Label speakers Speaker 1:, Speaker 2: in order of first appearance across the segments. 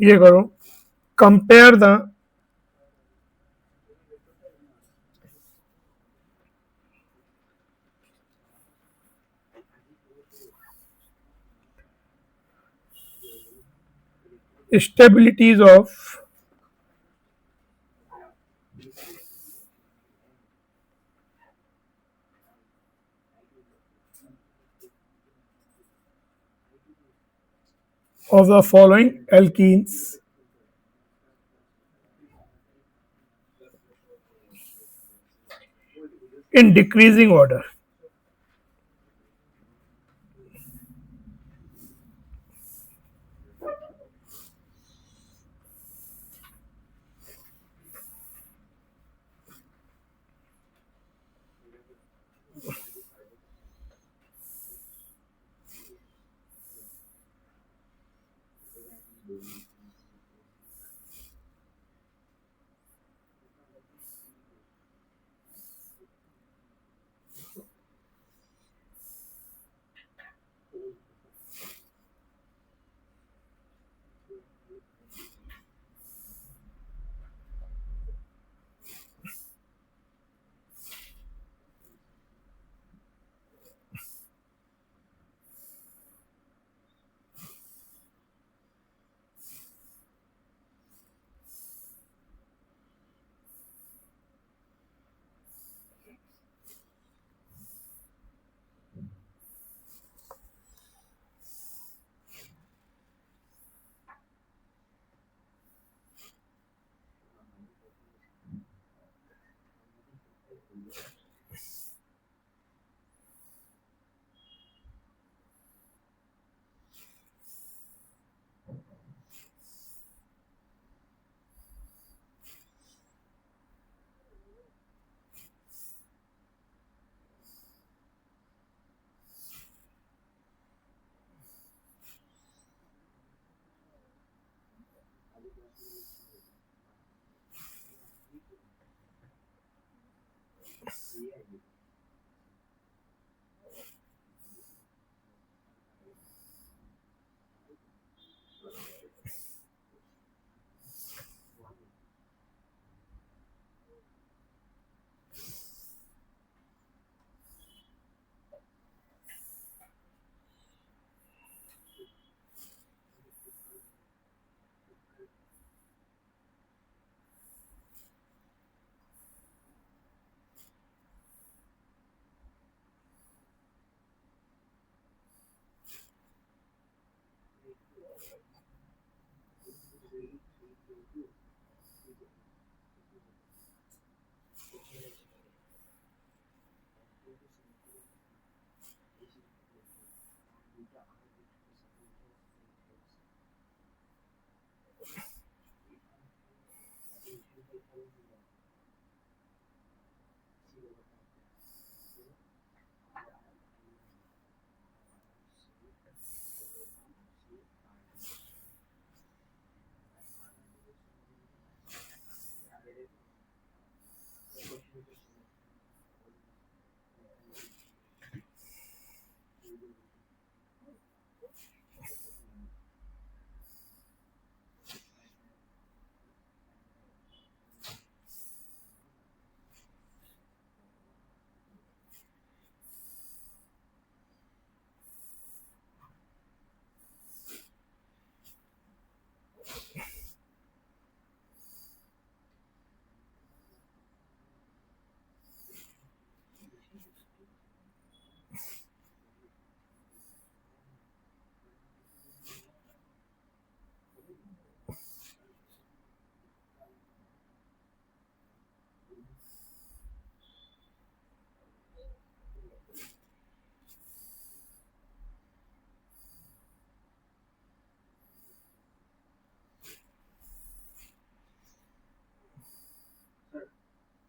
Speaker 1: ये करो, compare the stabilities of the following alkenes in decreasing order.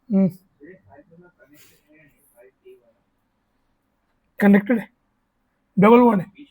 Speaker 1: Hmm, connected है, double one है।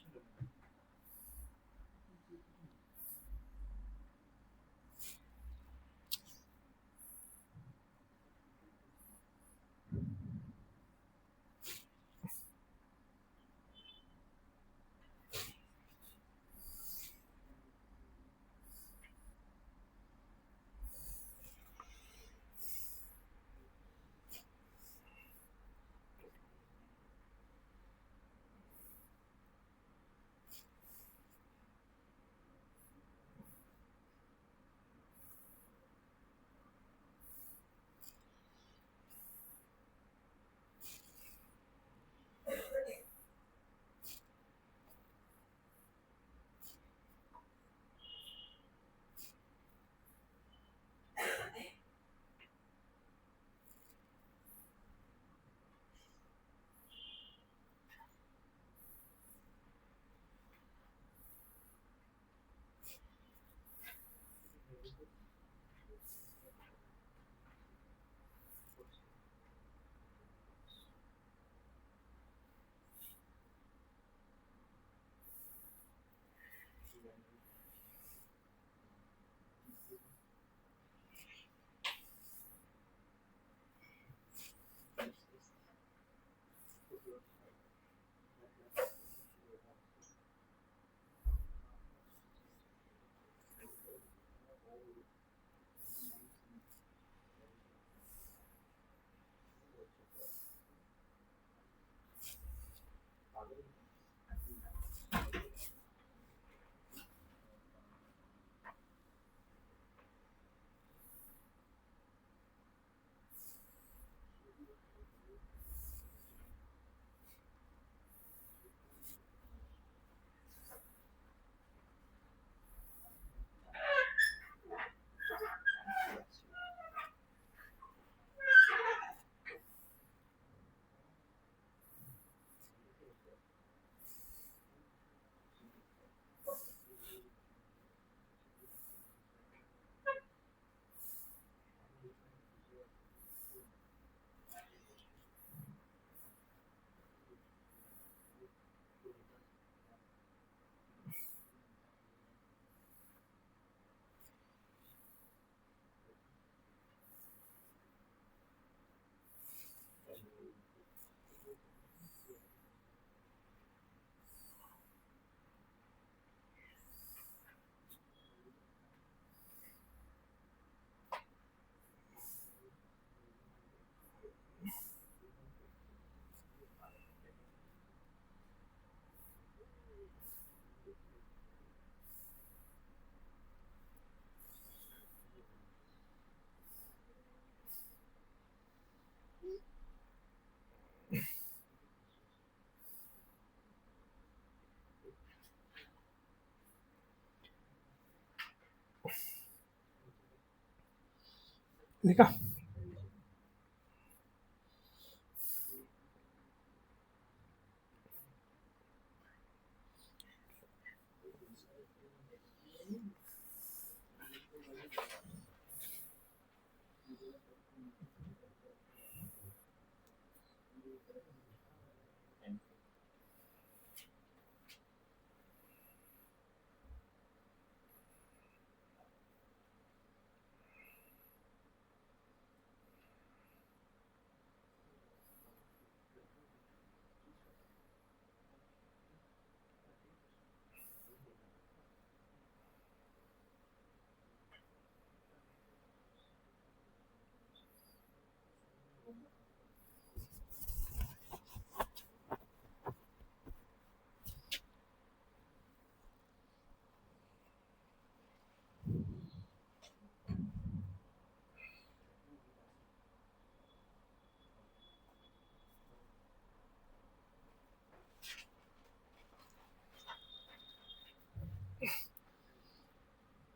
Speaker 1: लिखा।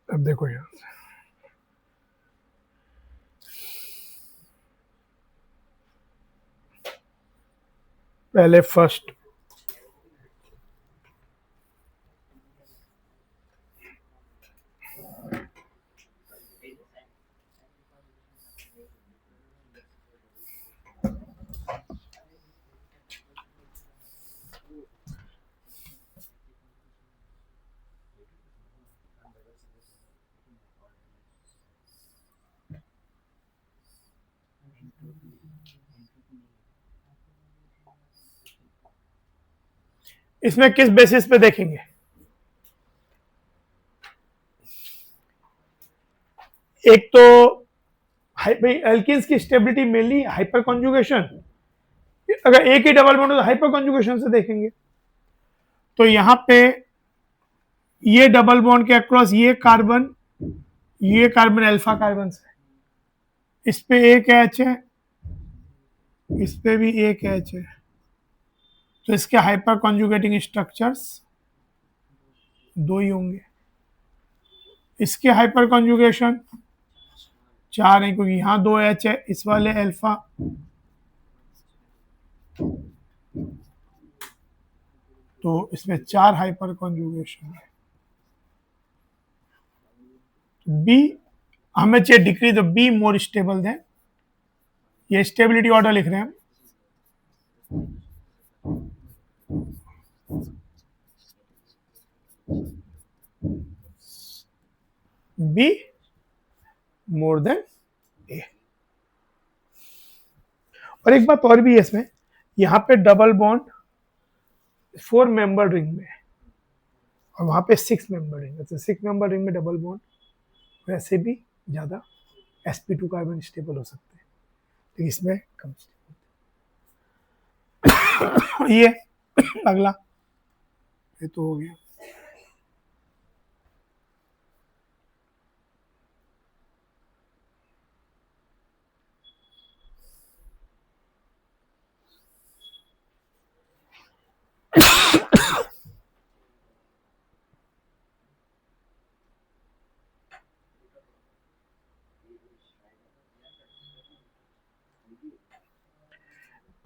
Speaker 1: अब देखो यार, पहले फर्स्ट इसमें किस बेसिस पे देखेंगे? एक तो एल्किन्स की स्टेबिलिटी मेनली हाइपर कॉन्जुगेशन, अगर एक ही डबल बॉन्ड हो तो हाइपर कॉन्जुगेशन से देखेंगे। तो यहां पे ये डबल बॉन्ड के अक्रॉस ये कार्बन अल्फा कार्बन से, इस पे एक एच है, इस पे भी एक एच है, तो इसके हाइपर कॉन्जुगेटिंग स्ट्रक्चर्स दो ही होंगे। इसके हाइपर कॉन्जुगेशन 4 है, क्योंकि यहां 2 एच है, इस वाले अल्फा, तो इसमें 4 हाइपर कॉन्जुगेशन है। बी हमें चाहिए डिक्रीज, बी मोर स्टेबल दें, ये स्टेबिलिटी ऑर्डर लिख रहे हैं हम। बी मोर देन ए। और एक बात और भी है इसमें, यहां पे डबल बॉन्ड 4 मेंबर रिंग में है और वहां पे 6 मेंबर रिंग है, तो 6 मेंबर रिंग में डबल बॉन्ड वैसे भी ज्यादा sp2 कार्बन स्टेबल हो सकते हैं, तो इसमें कम स्टेबल। ये अगला, ये तो हो गया।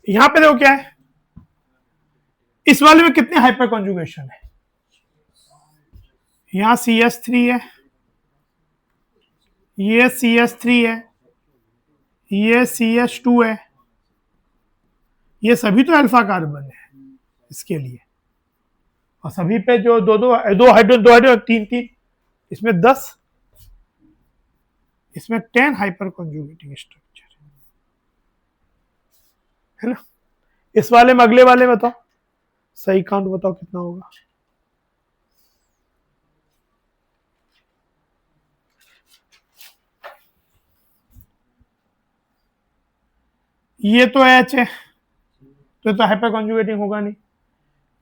Speaker 1: यहां पे देखो क्या है, इस वाले में कितने हाइपर कॉन्जुगेशन है, यहां CS3 है, ये CS3 है, ये CS2 है, ये सभी तो अल्फा कार्बन है इसके लिए, और सभी पे जो दो हाइड्रोजन 3 इसमें 10, इसमें 10 हाइपर कॉन्जुगेटिंग स्ट्रक्चर है ना। इस वाले में, अगले वाले में बताओ, सही काउंट बताओ कितना होगा। ये तो H है, तो हाइपर कॉन्जुगेटिंग होगा नहीं।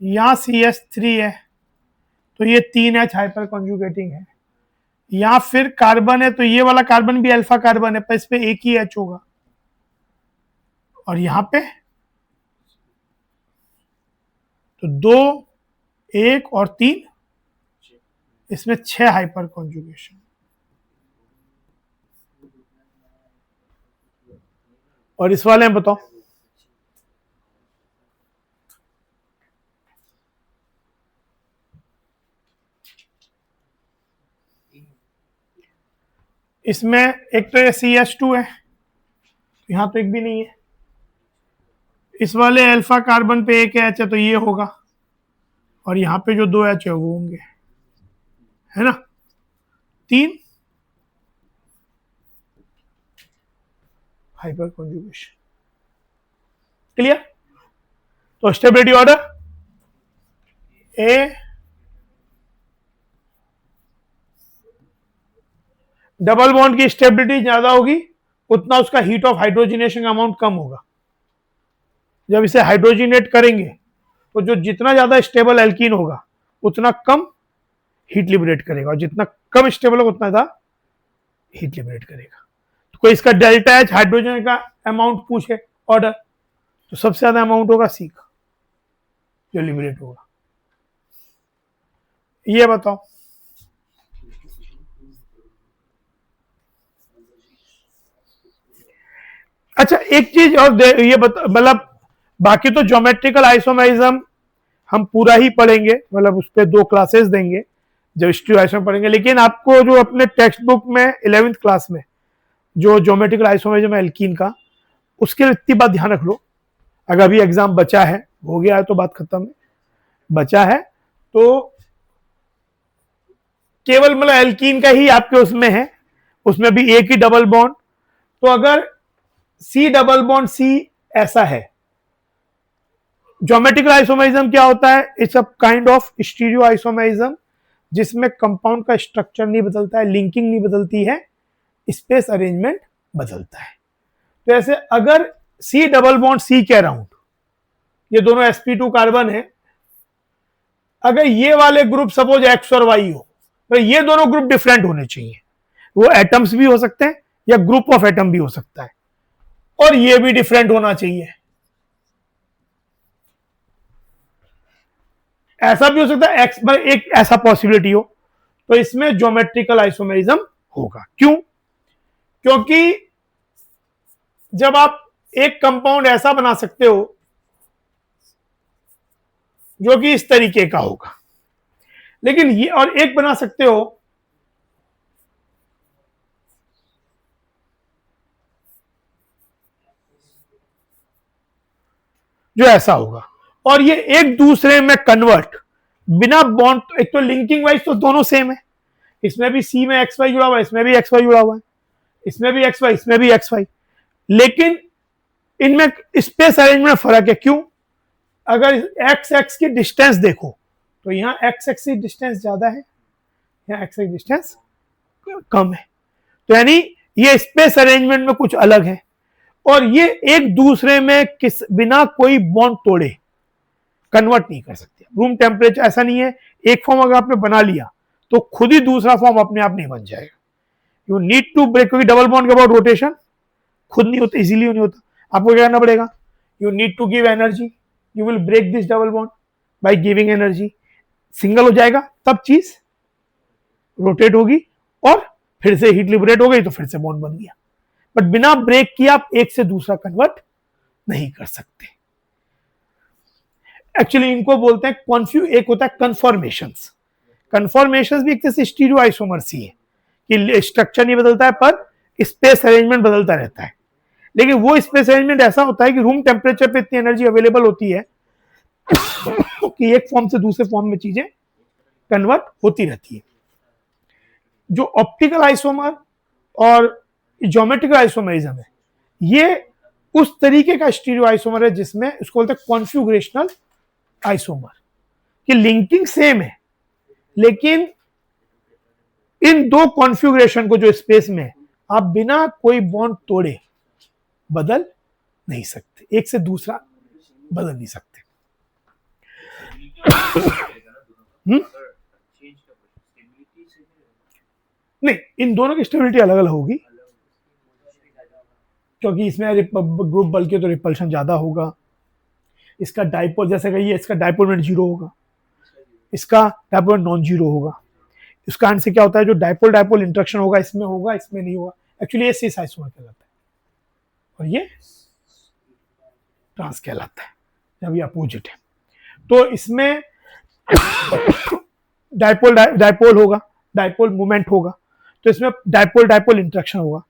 Speaker 1: यहाँ CS3 है, तो ये 3H हाइपर कॉन्जुगेटिंग है। यहाँ फिर कार्बन है, तो ये वाला कार्बन भी अल्फा कार्बन है, पर इस पे एक ही H होगा, और यहाँ पे तो 2, 1 और 3, इसमें 6 हाइपर कॉन्जुगेशन। और इस वाले में बताओ, इसमें एक तो ये CS2 है, यहां तो एक भी नहीं है, इस वाले अल्फा कार्बन पे एक H है, तो ये होगा, और यहाँ पे जो 2 H है वो होंगे, है ना। 3 हाइपर कॉन्जुगेशन। क्लियर? तो स्टेबिलिटी ऑर्डर ए, डबल बॉन्ड की स्टेबिलिटी ज्यादा होगी, उतना उसका हीट ऑफ हाइड्रोजिनेशन अमाउंट कम होगा। जब इसे हाइड्रोजिनेट करेंगे तो जो जितना ज्यादा स्टेबल एल्कीन होगा उतना कम हीट लिबरेट करेगा, और जितना कम स्टेबल होगा उतना ज्यादा हीट लिबरेट करेगा। तो कोई इसका डेल्टा एच हाइड्रोजन का अमाउंट पूछे ऑर्डर, तो सबसे ज्यादा अमाउंट होगा सी का, जो लिबरेट होगा। ये बताओ, अच्छा एक चीज और ये बता, मतलब बाकी तो ज्योमेट्रिकल आइसोमेरिज्म हम पूरा ही पढ़ेंगे, मतलब उस पर 2 क्लासेस देंगे जब हिस्ट्री आइसोमेरिज्म पढ़ेंगे, लेकिन आपको जो अपने टेक्स्ट बुक में 11th क्लास में जो ज्योमेट्रिकल आइसोमेरिज्म है एल्कीन का, उसके लिए इतनी बात ध्यान रख लो। अगर अभी एग्जाम बचा है, हो गया है तो बात खत्म है, बचा है तो केवल मतलब एल्कीन का ही आपके उसमें है, उसमें भी एक ही डबल बॉन्ड, तो अगर C डबल बॉन्ड C ऐसा है, ज्योमेट्रिकल आइसोमरिज्म क्या होता है? It's a kind of stereo isomerism जिसमें कंपाउंड का स्ट्रक्चर नहीं बदलता है, लिंकिंग नहीं बदलती है, स्पेस अरेंजमेंट बदलता है। तो ऐसे अगर सी डबल बॉन्ड सी के अराउंड ये दोनों sp2 कार्बन है, अगर ये वाले ग्रुप सपोज एक्स और वाई हो तो ये दोनों ग्रुप डिफरेंट होने चाहिए। वो एटम्स भी हो सकते हैं या ग्रुप ऑफ एटम भी हो सकता है, और ये भी डिफरेंट होना चाहिए। ऐसा भी हो सकता है एक्स पर एक ऐसा पॉसिबिलिटी हो, तो इसमें ज्योमेट्रिकल आइसोमेरिज्म होगा। क्यों? क्योंकि जब आप एक कंपाउंड ऐसा बना सकते हो जो कि इस तरीके का होगा, लेकिन ये और एक बना सकते हो जो ऐसा होगा, और ये एक दूसरे में कन्वर्ट बिना बॉन्ड, एक तो लिंकिंग वाइज तो दोनों सेम है, इसमें भी सी में एक्स वाई जुड़ा हुआ है, इसमें भी एक्स वाई जुड़ा हुआ है, इसमें भी एक्स वाई, इसमें भी एक्स वाई, लेकिन इनमें स्पेस अरेंजमेंट फर्क है। क्यों? अगर एक्स एक्स की डिस्टेंस देखो तो यहाँ एक्स एक्स की डिस्टेंस ज्यादा है, यहाँ एक्स की डिस्टेंस कम है, तो यानी ये स्पेस अरेंजमेंट में कुछ अलग है, और ये एक दूसरे में किस बिना कोई बॉन्ड तोड़े कन्वर्ट नहीं कर सकते। रूम टेम्परेचर ऐसा नहीं है, एक फॉर्म अगर आपने बना लिया तो खुद ही दूसरा फॉर्म अपने आप नहीं बन जाएगा। यू नीड टू ब्रेक, क्योंकि डबल बॉन्ड के बाद रोटेशन खुद नहीं होता, इजीली नहीं होता, आपको क्या करना पड़ेगा? You need to give energy, you will break this double bond by giving energy. Single हो जाएगा तब चीज रोटेट होगी और फिर से हीट लिबरेट हो गई तो फिर से बॉन्ड बन गया, बट बिना ब्रेक किए आप एक से दूसरा कन्वर्ट नहीं कर सकते। एक्चुअली इनको बोलते हैं कॉन्फ्यू, एक होता है कन्फॉर्मेशंस। कन्फॉर्मेशंस भी एक तरह से स्टीरियो आइसोमर्स ही है कि स्ट्रक्चर नहीं बदलता है पर स्पेस अरेंजमेंट बदलता रहता है, लेकिन वो स्पेस अरेंजमेंट ऐसा होता है कि रूम टेम्परेचर पे इतनी एनर्जी अवेलेबल होती है कि एक फॉर्म से दूसरे फॉर्म में चीजें कन्वर्ट होती रहती है। जो ऑप्टिकल आइसोमर और ज्योमेट्रिकल आइसोमरिज्म है, ये उस तरीके का स्टीरियो आइसोमर है जिसमें उसको बोलते हैं कॉन्फिगरेशनल आइसोमर, कि लिंकिंग सेम है लेकिन इन दो कॉन्फ़िगरेशन को जो स्पेस में आप बिना कोई बॉन्ड तोड़े बदल नहीं सकते, एक से दूसरा बदल नहीं सकते। नहीं, इन दोनों की स्टेबिलिटी अलग अलग होगी, क्योंकि इसमें ग्रुप बल के तो रिपल्शन ज्यादा होगा। इसका डाइपोल जैसे कहिए, इसका डाइपोल मोमेंट 0 होगा, इसका डाइपोल नॉन जीरो होगा। इसका आंसर क्या होता है? जो डाइपोल डाइपोल इंटरेक्शन होगा इसमें होगा, इसमें नहीं होगा। एक्चुअली ये सिस आइसोमर कहलाता है और ये ट्रांस कहलाता है, जब ये अपोजिट है। तो इसमें डाइपोल डाइपोल होगा, डाइपोल मूवमेंट होगा, तो इसमें डाइपोल डाइपोल इंटरेक्शन होगा।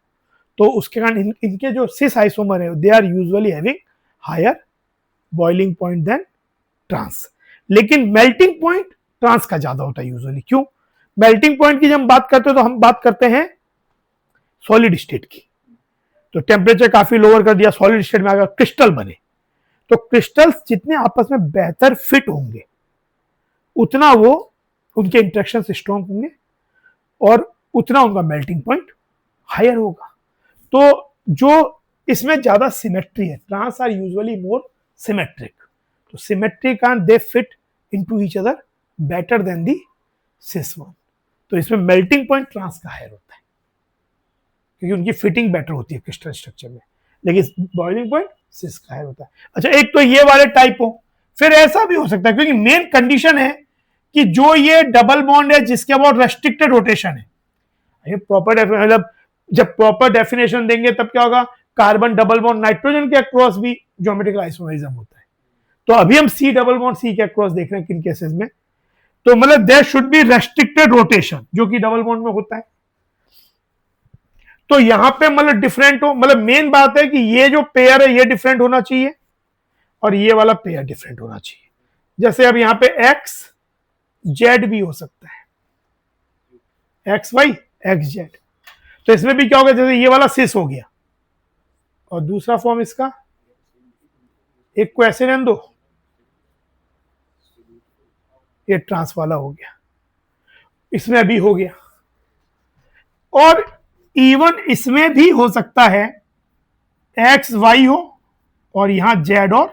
Speaker 1: तो उसके कारण इनके जो सिस आइसोमर है they are usually having higher boiling point than trans, लेकिन मेल्टिंग पॉइंट ट्रांस का ज्यादा होता है यूजुअली। क्यों? मेल्टिंग पॉइंट की जब हम बात करते हैं तो हम बात करते हैं सॉलिड स्टेट की, तो टेम्परेचर काफी लोअर कर दिया, सॉलिड स्टेट में अगर क्रिस्टल बने तो क्रिस्टल्स जितने आपस में बेहतर फिट होंगे उतना वो उनके इंटरेक्शन स्ट्रॉन्ग होंगे और उतना उनका मेल्टिंग पॉइंट हायर होगा। तो जो इसमें ज्यादा सिमेट्री है, trans are usually more symmetric, तो symmetric and they fit into each other better than the cis one, तो इसमें मेल्टिंग पॉइंट ट्रांस का हायर होता है क्योंकि उनकी फिटिंग बेटर होती है क्रिस्टल स्ट्रक्चर में, लेकिन बॉइलिंग पॉइंट सिस का हायर होता है। अच्छा, एक तो ये वाले टाइप हो, फिर ऐसा भी हो सकता है क्योंकि मेन कंडीशन है कि जो ये डबल बॉन्ड है जिसके बहुत रेस्ट्रिक्टेड रोटेशन है, ये प्रॉपर मतलब जब प्रॉपर डेफिनेशन देंगे तब क्या होगा, कार्बन डबल बॉन्ड नाइट्रोजन के अक्रॉस भी ज्योमेट्रिकल आइसोमरिज्म होता है। तो अभी हम सी डबल बॉन्ड सी के अक्रॉस देख रहे हैं किन केसेस में, तो मतलब there should be restricted rotation जो कि डबल बॉन्ड में होता है। तो यहां पे मतलब डिफरेंट हो, मतलब मेन बात है कि ये जो पेयर है ये डिफरेंट होना चाहिए और ये वाला पेयर डिफरेंट होना चाहिए। जैसे अब यहां पे एक्स जेड भी हो सकता है, एक्स वाई एक्स जेड, तो इसमें भी क्या होगा, जैसे ये वाला सिस हो गया और दूसरा फॉर्म इसका, एक को ऐसे रहने दो ये ट्रांस वाला हो गया, इसमें भी हो गया, और इवन इसमें भी हो सकता है एक्स वाई हो और यहां जेड और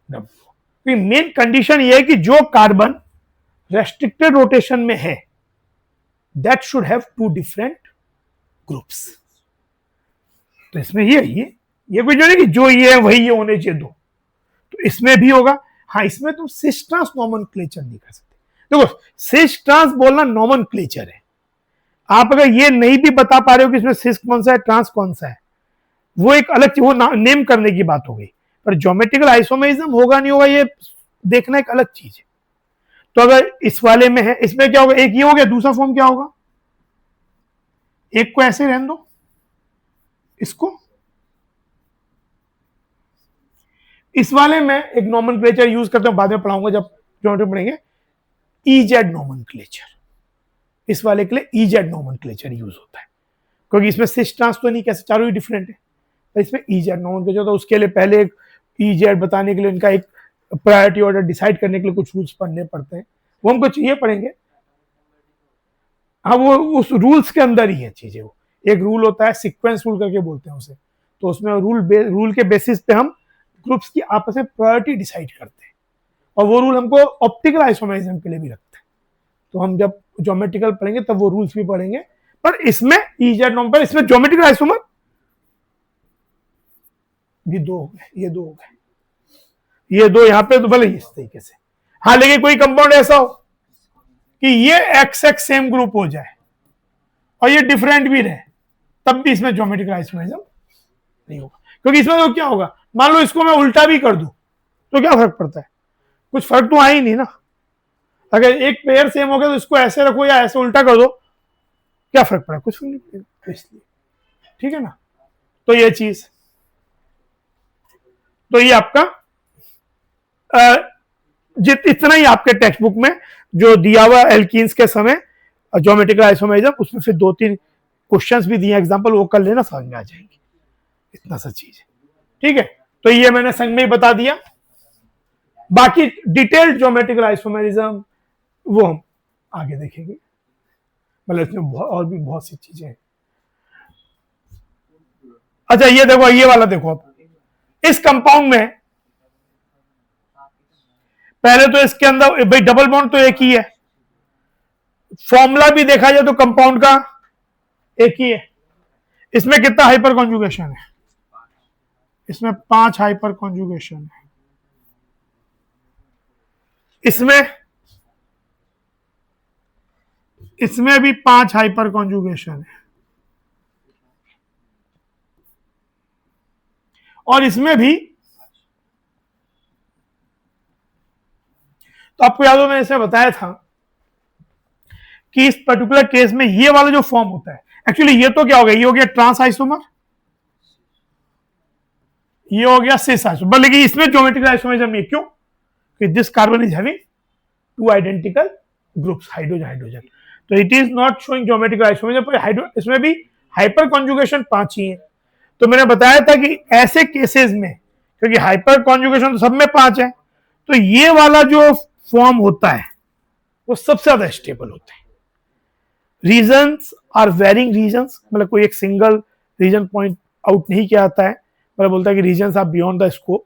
Speaker 1: डब्ल्यू। मेन कंडीशन ये है कि जो कार्बन रेस्ट्रिक्टेड रोटेशन में है that should have two different groups. तो इसमें ये कोई जो नहीं कि जो ये है वही ये होने चाहिए दो, तो इसमें भी होगा। हाँ, इसमें तुम सिस ट्रांस नॉमेनक्लेचर नहीं कर सकते। देखो, सिस ट्रांस बोलना नॉमेनक्लेचर है, आप अगर ये नहीं भी बता पा रहे हो कि इसमें सिस कौन सा है ट्रांस कौन सा है, वो एक अलग, वो नेम करने की बात हो गई, पर ज्योमेट्रिकल आइसोमेरिज्म होगा नहीं होगा ये देखना एक अलग चीज है। तो अगर इस वाले में है, इसमें क्या होगा, एक ये हो गया, दूसरा फॉर्म क्या होगा, एक को ऐसे रहने दो, इसको इस वाले में एक नॉमेनक्लेचर यूज करते हैं, बाद में पढ़ाऊंगा जब ज्योमेट्री पढ़ेंगे, ईजेड नॉमेनक्लेचर। इस वाले के लिए ईजेड नॉमेनक्लेचर यूज होता है, क्योंकि इसमें सिस ट्रांस तो नहीं, कैसे चारों ही डिफरेंट है, तो इसमें ईजेड नॉमेनक्लेचर होता है। उसके लिए पहले एक ईजेड बताने के लिए इनका एक प्रायोरिटी ऑर्डर डिसाइड करने के लिए कुछ रूल्स पढ़ने पड़ते हैं, वो हमको चाहिए पढ़ेंगे। हाँ, वो उस रूल्स के अंदर ही है चीजें। वो एक रूल होता है, सीक्वेंस रूल करके बोलते हैं उसे, तो उसमें रूल के बेसिस पे हम ग्रुप्स की आपस में प्रायोरिटी डिसाइड करते हैं, और वो रूल हमको ऑप्टिकल आइसोमेरिज्म के लिए भी रखते हैं। तो हम जब ज्योमेट्रिकल पढ़ेंगे तब वो रूल्स भी पढ़ेंगे, पर इसमें ईजेड नॉर्म पर, इसमें ज्योमेट्रिकल आइसोमर भी दो हो गए, ये दो हो गए, ये दो यहाँ पे तो भले इस तरीके से। हाँ, लेकिन कोई कंपाउंड ऐसा हो कि ये एक्स एक्स सेम ग्रुप हो जाए और ये डिफरेंट भी रहे, तब भी इसमें ज्योमेट्रिकल आइसोमेरिज्म नहीं होगा। क्योंकि इसमें तो क्या होगा, मान लो इसको मैं उल्टा भी कर दूं तो क्या फर्क पड़ता है, कुछ फर्क तो आ ही नहीं ना। अगर एक पेयर सेम हो गया तो इसको ऐसे रखो या ऐसे उल्टा कर दो, क्या फर्क पड़ा, कुछ नहीं पड़ेगा, इसलिए ठीक है ना। तो ये चीज, तो ये आपका इतना ही आपके टेक्स्ट बुक में जो दिया हुआ एल्कीन्स के समय ज्योमेट्रिकल आइसोमेरिज्म, उसमें फिर 2-3 क्वेश्चंस भी दिए एग्जांपल, वो कर लेना, समझ में आ जाएंगे, इतना सा चीज है, ठीक है। तो ये मैंने संग में ही बता दिया, बाकी डिटेल्ड ज्योमेट्रिकल आइसोमेरिज्म वो हम आगे देखेंगे, मतलब इसमें और भी बहुत सी चीजें हैं। अच्छा, ये देखो, ये वाला देखो, आप इस कंपाउंड में पहले तो इसके अंदर भाई डबल बॉन्ड तो एक ही है, फॉर्मूला भी देखा जाए तो कंपाउंड का एक ही है। इसमें कितना हाइपर कॉन्जुगेशन है, इसमें 5 हाइपर कॉन्जुगेशन है, इसमें भी 5 हाइपर कॉन्जुगेशन है, और इसमें भी। तो आपको याद हो मैंने इसमें बताया था कि इस पर्टिकुलर केस में ये वाला जो फॉर्म होता है, एक्चुअली ये तो क्या हो गया, ये हो गया ट्रांस आइसोमर, ये हो गया सिस आइसोमर, लेकिन इसमें ज्योमेट्रिकल आइसोमेरिज्म नहीं, क्यों, कि this carbon is having 2 identical groups, hydrogen hydrogen, तो it is not showing geometrical isomerism, पर इसमें भी हाइपर कॉन्जुगेशन 5 ही है। तो मैंने बताया था कि ऐसे केसेस में, क्योंकि हाइपर कॉन्जुगेशन तो सब में 5 है, तो ये वाला जो फॉर्म होता है वो सबसे ज्यादा स्टेबल होता है। रीजंस आर वेरिंग रीजंस, मतलब कोई एक सिंगल रीजन पॉइंट आउट नहीं किया जाता है, मतलब बोलता है कि reasons are beyond the scope.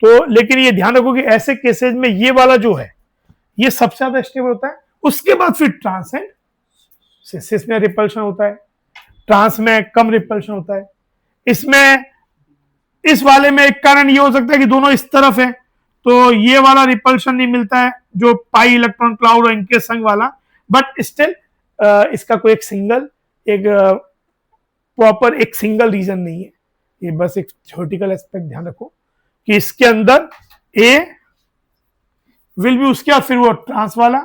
Speaker 1: तो लेकिन ये ध्यान रखो कि ऐसे केसेस में ये वाला जो है ये सबसे ज्यादा स्टेबल होता है। उसके बाद फिर ट्रांस एंड सिस में रिपल्शन होता है, ट्रांस में कम रिपल्शन होता है। इसमें इस वाले में एक कारण ये हो सकता है कि दोनों इस तरफ है, तो ये वाला रिपल्शन नहीं मिलता है जो पाई इलेक्ट्रॉन क्लाउड और इनके संग वाला, बट स्टिल इसका कोई एक सिंगल, एक प्रॉपर एक सिंगल रीजन नहीं है, ये बस एक थ्योरेटिकल एस्पेक्ट ध्यान रखो कि इसके अंदर ए विल बी, उसके बाद फिर वो ट्रांस वाला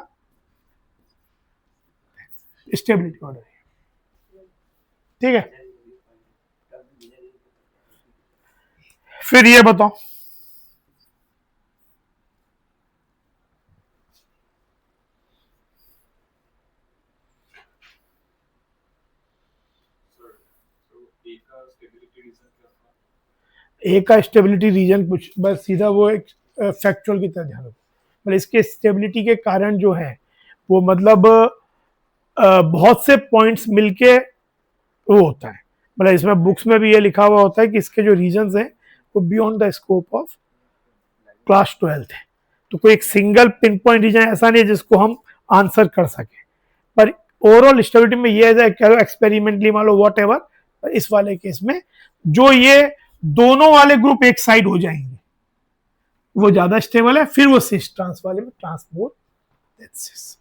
Speaker 1: स्टेबिलिटी ऑर्डर है, ठीक है। फिर ये बताओ, ए का स्टेबिलिटी रीजन कुछ बस सीधा वो एक फैक्चुअल की तरह ध्यान रखो, मतलब इसके स्टेबिलिटी के कारण जो है वो मतलब बहुत से पॉइंट्स मिलके वो होता है, मतलब इसमें बुक्स में भी ये लिखा हुआ होता है कि इसके जो रीजंस हैं वो beyond the scope of class 12 है। तो कोई एक सिंगल पिन पॉइंट रीजन ऐसा नहीं है जिसको हम आंसर कर सके, पर ओवरऑल स्टेबिलिटी में ये है एक्सपेरिमेंटली मान लो वॉट एवर, इस वाले केस में जो ये दोनों वाले ग्रुप एक साइड हो जाएंगे वो ज्यादा स्टेबल है, फिर वो सिस ट्रांस वाले में transport cis.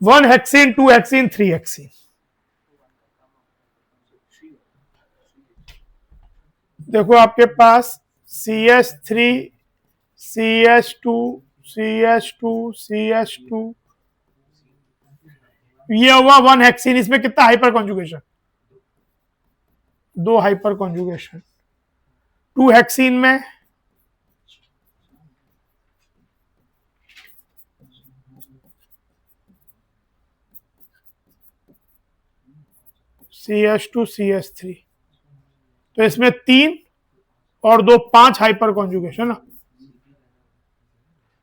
Speaker 1: One hexene, two hexene, three hexene. देखो आपके पास CH3, CH2, CH2, CH2, ये हुआ वन हेक्सीन। इसमें कितना हाइपर कॉन्जुगेशन? दो हाइपर कॉन्जुगेशन। टू हेक्सीन में CH2, CH3, तो इसमें 3 और 2 5 हाइपर कॉन्जुगेशन ना।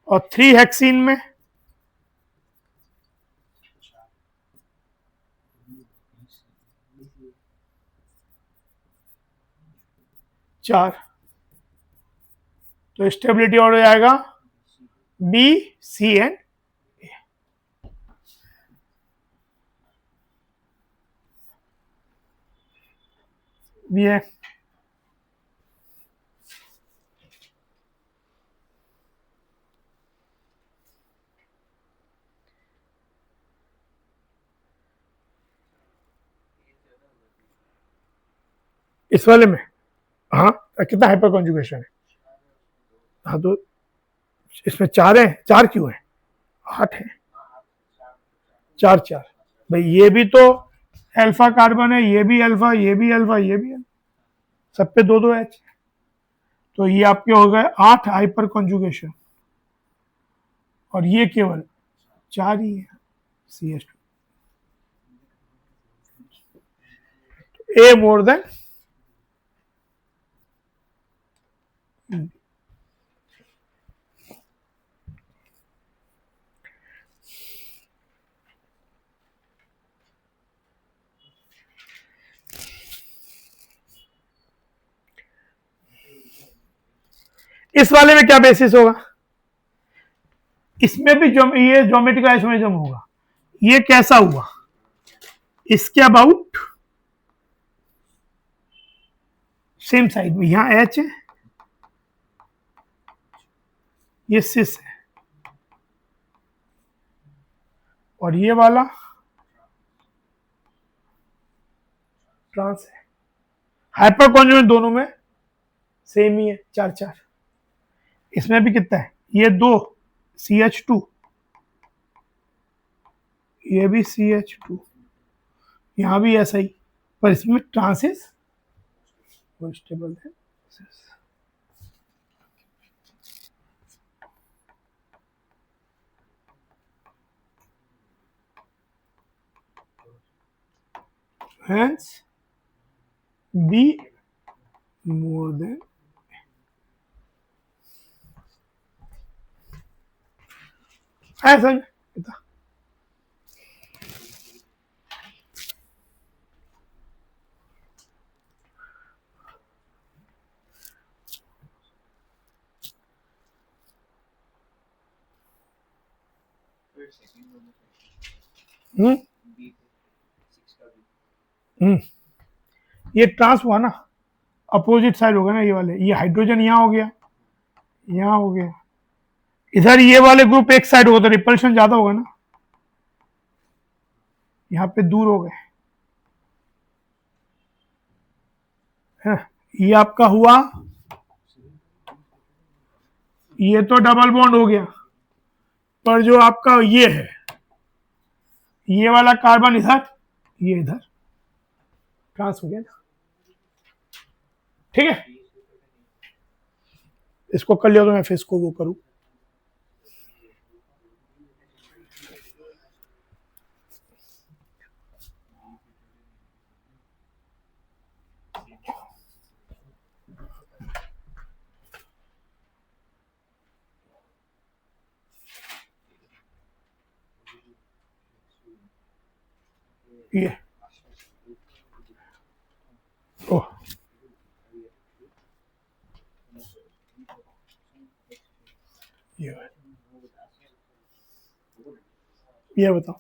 Speaker 1: और 3 हेक्सीन में चार, तो स्टेबिलिटी और हो जाएगा B, C एंड B है। इस वाले में हाँ कितना हाइपर कॉन्जुगेशन है? हाँ तो इसमें 4 है, 4 क्यों है? 8 है, 4 4। भाई ये भी तो अल्फा कार्बन है, ये भी अल्फा, ये भी अल्फा, ये भी अल्फा, सब पे 2 2 H, तो ये आपके हो गए 8 हाइपर कॉन्जुगेशन, और ये केवल 4 ही है CH2। A मोर देन इस वाले में क्या बेसिस होगा? इसमें भी ये ज्योमेट्रिक आइसोमेरिज्म होगा। ये कैसा हुआ? इसके अबाउट सेम साइड में, यहां H है, ये सिस है, और ये वाला ट्रांस है। हाइपर कॉन्जुगेट दोनों में सेम ही है, 4 4। इसमें भी कितना है? ये 2 CH2, ये भी CH2, यहां भी ऐसा ही, पर इसमें ट्रांसिस स्टेबल है। Hence B more than ऐसा कितना? ये ट्रांस हुआ ना, अपोजिट साइड होगा ना, ये वाले, ये हाइड्रोजन यहाँ हो गया, यहाँ हो गया, इधर ये वाले ग्रुप एक साइड होगा तो रिपल्शन ज्यादा होगा ना, यहाँ पे दूर हो गए। ये आपका हुआ, ये तो डबल बॉन्ड हो गया, पर जो आपका ये है, ये वाला कार्बन इधर, ये इधर ट्रांस हो गया ना, ठीक है। इसको कर लिया तो मैं फिर इसको वो करूं, ये ओह ये बताओ।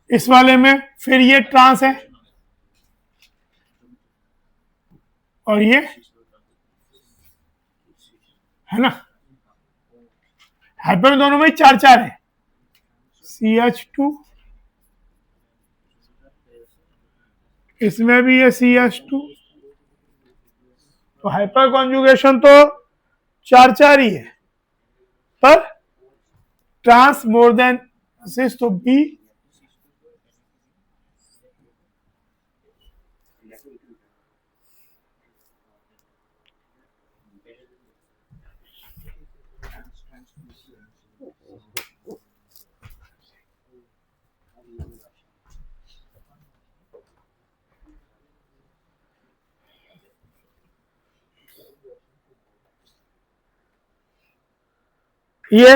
Speaker 1: इस वाले में फिर ये ट्रांस है और ये है ना, हाइपर दोनों में चार चार है, CH2, इसमें भी है CH2, तो हाइपर कॉन्जुगेशन तो चार चार ही है, पर ट्रांस मोर देन सिस तो बी, ये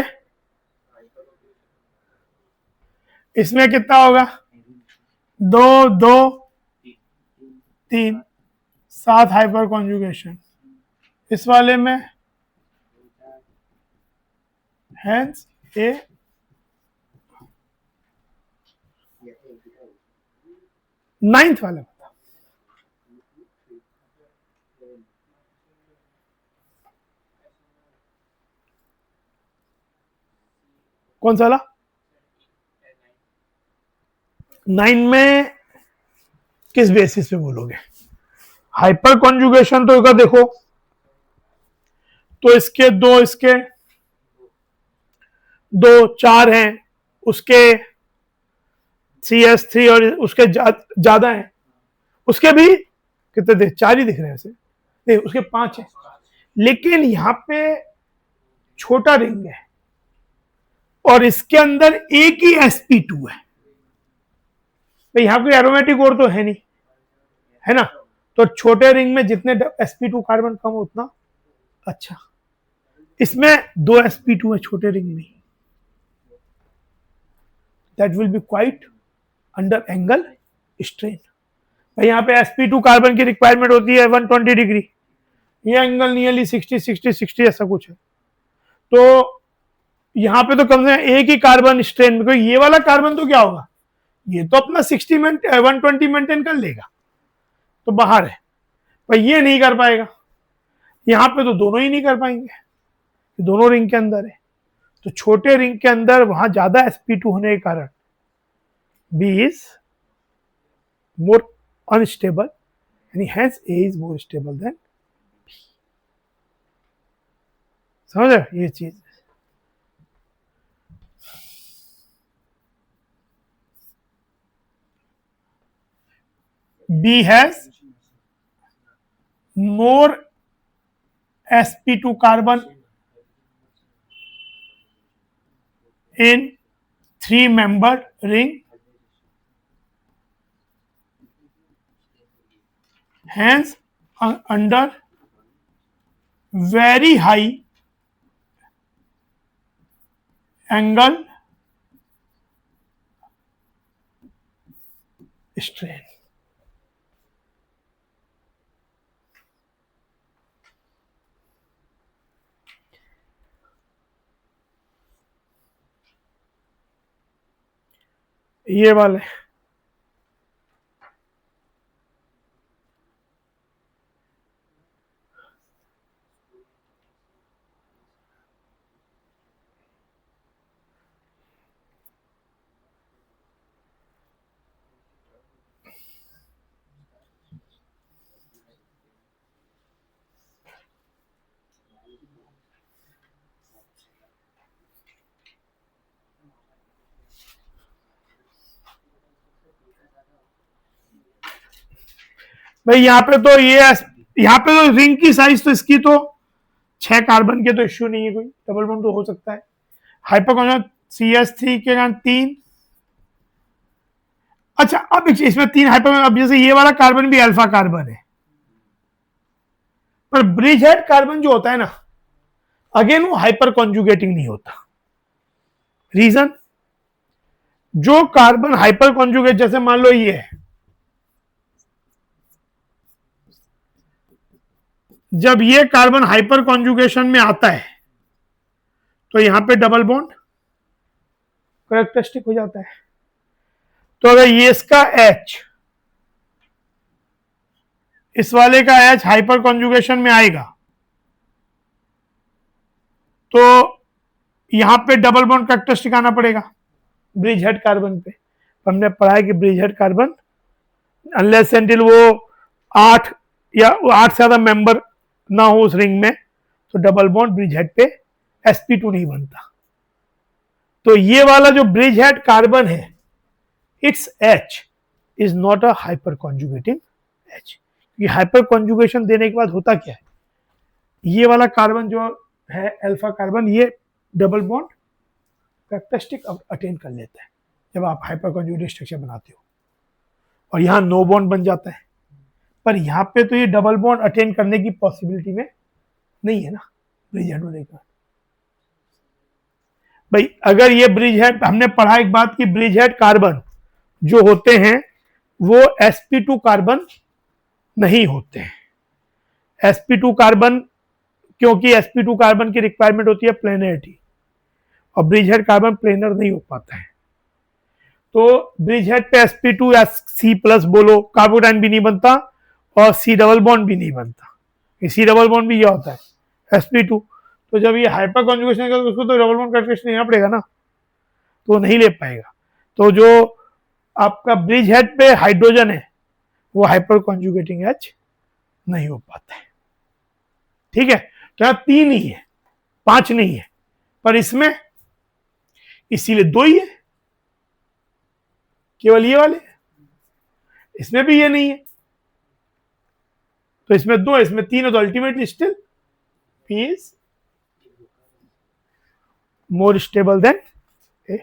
Speaker 1: इसमें कितना होगा, दो दो तीन, सात हाइपर कॉन्जुगेशन, इस वाले में हैंस ए, नाइन्थ वाले बता, कौन सा वाला, 9 में किस बेसिस पे बोलोगे, हाइपर कॉन्जुगेशन तो का देखो, तो इसके दो चार हैं, उसके CH3 और उसके ज्यादा हैं, उसके भी कितने थे, चार ही दिख रहे हैं ऐसे, नहीं उसके पांच हैं, लेकिन यहां पे छोटा रिंग है और इसके अंदर एक ही sp2 है, तो यहां कोई एरोमेटिक और तो है नहीं, है ना, तो छोटे रिंग में जितने sp2 कार्बन कम हो उतना अच्छा, इसमें दो sp2 है छोटे रिंग में, that will be quite under angle strain, भाई यहाँ पे sp2 कार्बन की रिक्वायरमेंट होती है 120 डिग्री, ये एंगल नियरली 60 ऐसा कुछ है, तो यहाँ पे तो कम से कम एक ही कार्बन स्ट्रेन में, कोई ये वाला कार्बन तो क्या होगा, ये तो अपना 120 मेंटेन कर लेगा, तो बाहर है, पर ये नहीं कर पाएगा, यहाँ पे तो दोनों ही नहीं कर पाएंगे, दोनों रिंग के अंदर है, तो छोटे रिंग के अंदर वहां ज्यादा sp2 होने के कारण B is more unstable and hence A is more stable than B, समझ रहे ये चीज, B has more sp2 carbon in 3-membered ring, hence under very high angle strain, ये वाले भाई यहाँ पे तो ये, यहाँ पे तो रिंग की साइज तो इसकी तो 6 कार्बन के तो इश्यू नहीं है, कोई डबल बॉन्ड तो हो सकता है। हाइपर CH3 के कारण 3। अच्छा अब इसमें 3 हाइपर, अब जैसे ये वाला कार्बन भी अल्फा कार्बन है, पर ब्रिज हेड कार्बन जो होता है ना, अगेन वो हाइपर कॉन्जुगेटिंग नहीं होता। रीजन, जो कार्बन हाइपर कॉन्जुगेट, जैसे मान लो ये है, जब ये कार्बन हाइपर कॉन्जुगेशन में आता है तो यहां पे डबल बॉन्ड करेक्टरिस्टिक हो जाता है। तो अगर ये इसका H, इस वाले का H हाइपर कॉन्जुगेशन में आएगा तो यहां पे डबल बॉन्ड करेक्टरिस्टिक आना पड़ेगा ब्रिज हेड कार्बन पे। हमने पढ़ा है कि bridge head carbon unless until वो 8 या 8 से ज्यादा मेंबर ना हो उस रिंग में, तो डबल बॉन्ड ब्रिज हेड पे sp2 नहीं बनता। तो ये वाला जो ब्रिज हेड कार्बन है, it's H is not a hyper conjugating H। ये हाइपर कॉन्जुगेशन देने के बाद होता क्या है, ये वाला कार्बन जो है अल्फा कार्बन, ये डबल बॉन्ड कैरेक्टरिस्टिक अटेन कर लेता है जब आप हाइपर कॉन्जुगेटेड स्ट्रक्चर बनाते हो, और यहां नो बॉन्ड बन जाता है। पर यहां पे तो ये डबल बॉन्ड अटेन करने की पॉसिबिलिटी में नहीं है ना ब्रिज हेड होने का। भाई अगर ये ब्रिज हेड, हमने पढ़ा एक बात कि ब्रिज हेड कार्बन जो होते हैं वो sp2 कार्बन नहीं होते हैं। sp2 कार्बन, क्योंकि sp2 कार्बन की रिक्वायरमेंट होती है प्लेनरिटी, और ब्रिज हेड कार्बन प्लेनर नहीं हो पाता है। तो ब्रिज हेड पे sp2 या C+ बोलो, कार्बोटाइन भी नहीं बनता और C डबल बॉन्ड भी नहीं बनता। C डबल बॉन्ड भी ये होता है sp2। तो जब ये हाइपर कॉन्जुगेशन करेगा तो उसको तो डबल बॉन्ड कैरेक्टरिस्टिक लेना पड़ेगा ना, तो वो नहीं ले पाएगा। तो जो आपका ब्रिज हेड पे हाइड्रोजन है वो हाइपर कॉन्जुगेटिंग H नहीं हो पाता है। ठीक है, तो यहां 3 ही है, 5 नहीं है, पर इसमें इसीलिए 2 ही है, केवल ये वाले, इसमें भी ये नहीं है, तो इसमें 2, इसमें 3 है, तो ultimately still P is more stable then A।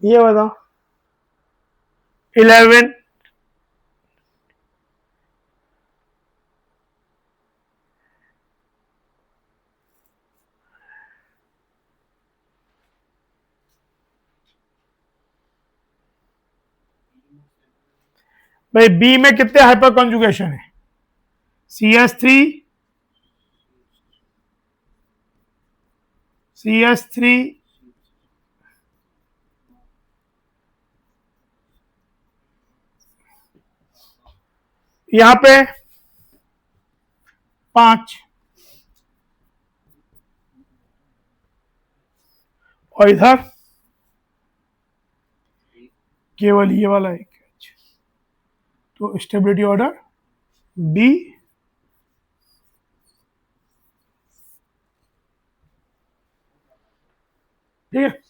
Speaker 1: ये बताओ 11, भाई बी में कितने हाइपर कॉन्जुगेशन है, CH3 यहां पे 5 और इधर केवल ये वाला एक। तो स्टेबिलिटी ऑर्डर बी, ठीक है।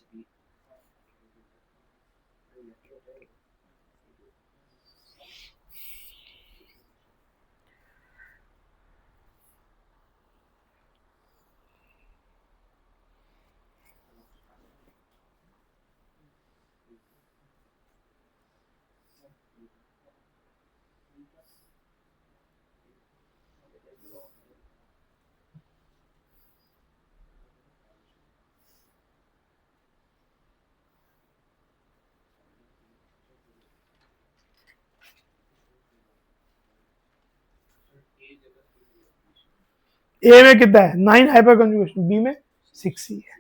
Speaker 1: ए में कितना है 9 हाइपर कंजुगेशन, बी में 6 ही है।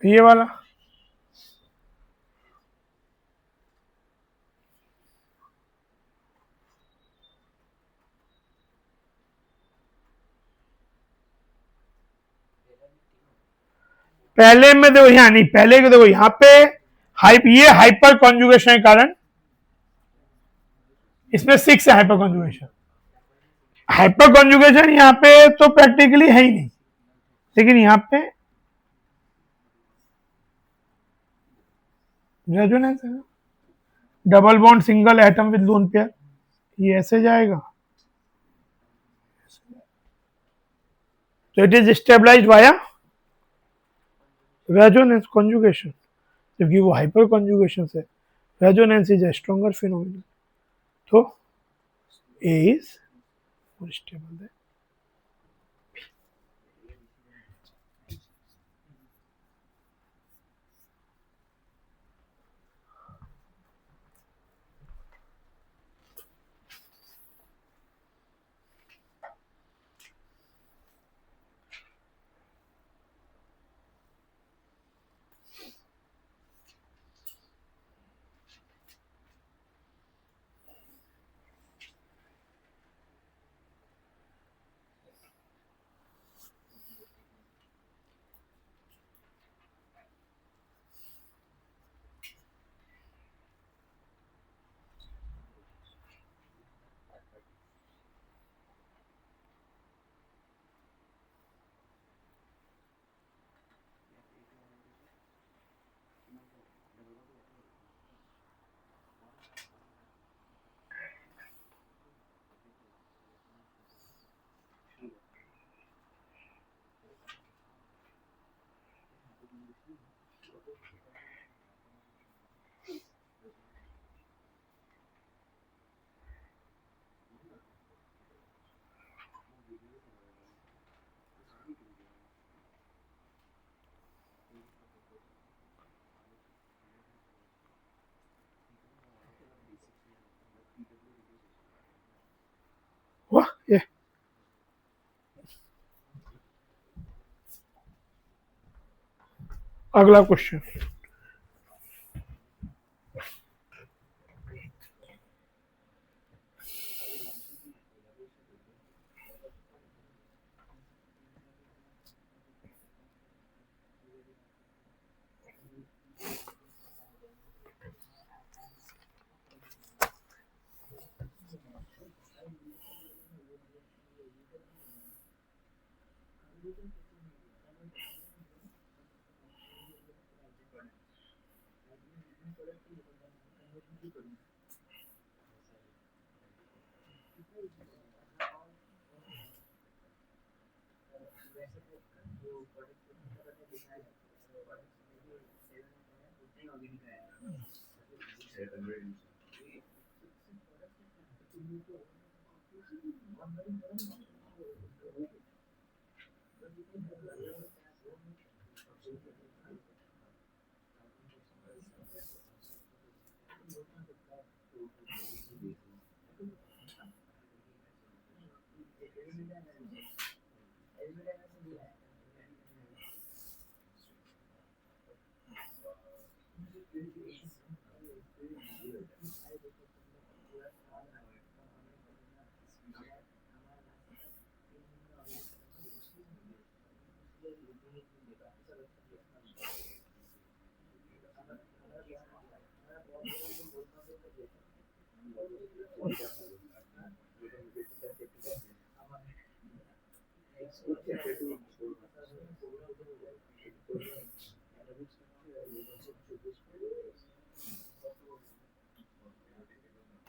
Speaker 1: ये वाला पहले में देखो, यहाँ नहीं, पहले को देखो यहाँ पे ये हाइपर कॉन्जुगेशन के कारण इसमें 6 है हाइपर कॉन्जुगेशन। हाइपर कॉन्जुगेशन यहाँ पे तो प्रैक्टिकली है ही नहीं, लेकिन यहाँ पे रेजोनेंस है। Double bond single atom with lone pair, ये ऐसे जाएगा, तो it is stabilized via resonance conjugation, जबकि वो हाइपर कॉन्जुगेशन से resonance is a stronger phenomena. तो ए इज मोर स्टेबल। वाह, ये अगला क्वेश्चन।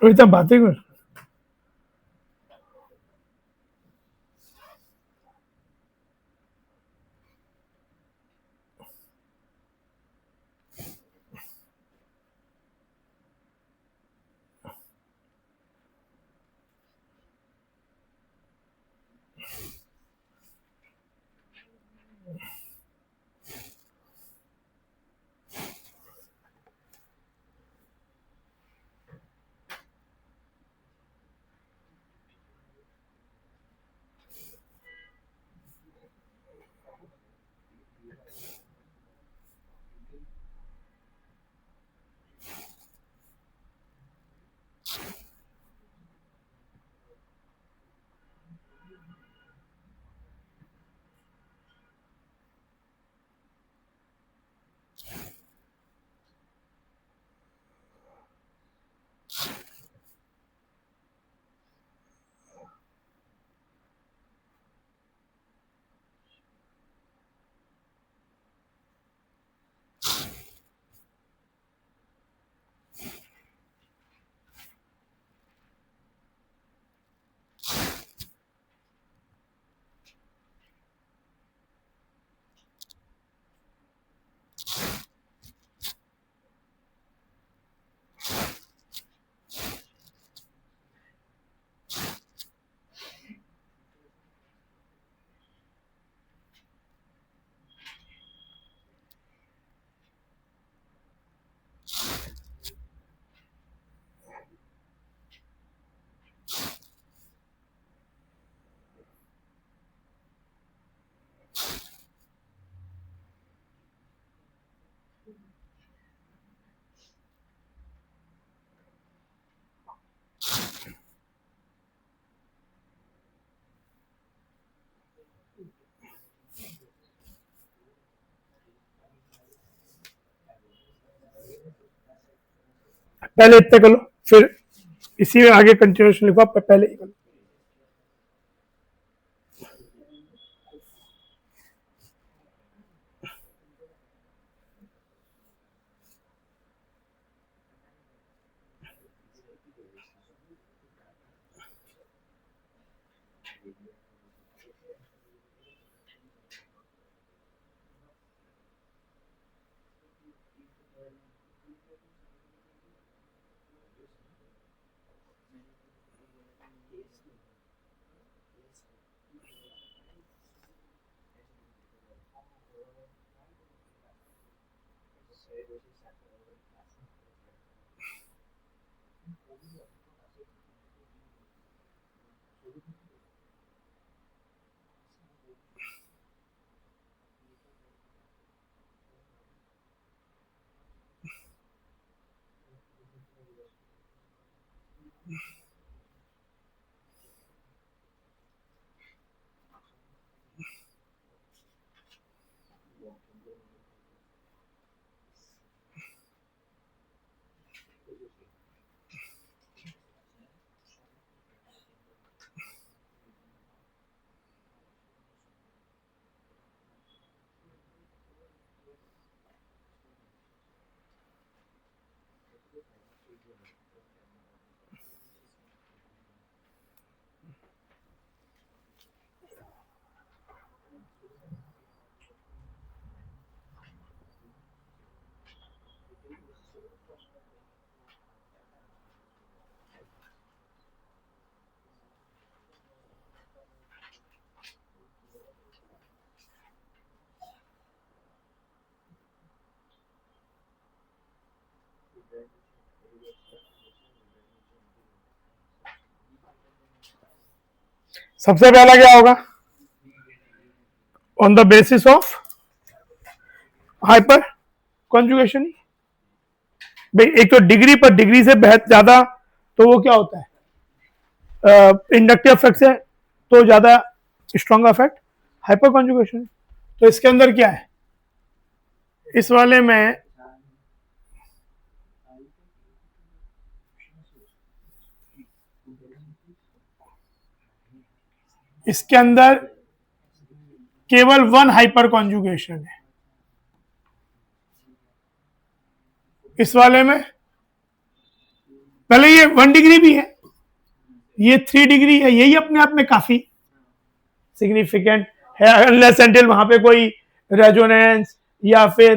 Speaker 1: तो इतना बातें कर, पहले इतने कर लो, फिर इसी में आगे कंटिन्यूएशन लिखो, आप पहले ही कर लो। सबसे पहला क्या होगा, on the basis of hyper conjugation. भाई एक तो डिग्री पर डिग्री से बहुत ज्यादा, तो वो क्या होता है, इंडक्टिव इफेक्ट से तो ज्यादा स्ट्रॉन्ग इफेक्ट हाइपर कॉन्जुगेशन। तो इसके अंदर क्या है, इस वाले में इसके अंदर केवल वन हाइपर कॉन्जुगेशन है, इस वाले में पहले ये 1 डिग्री भी है, ये 3 डिग्री है, यही अपने आप में काफी सिग्निफिकेंट है, अनलेस एंटिल वहां पे कोई रेजोनेंस या फिर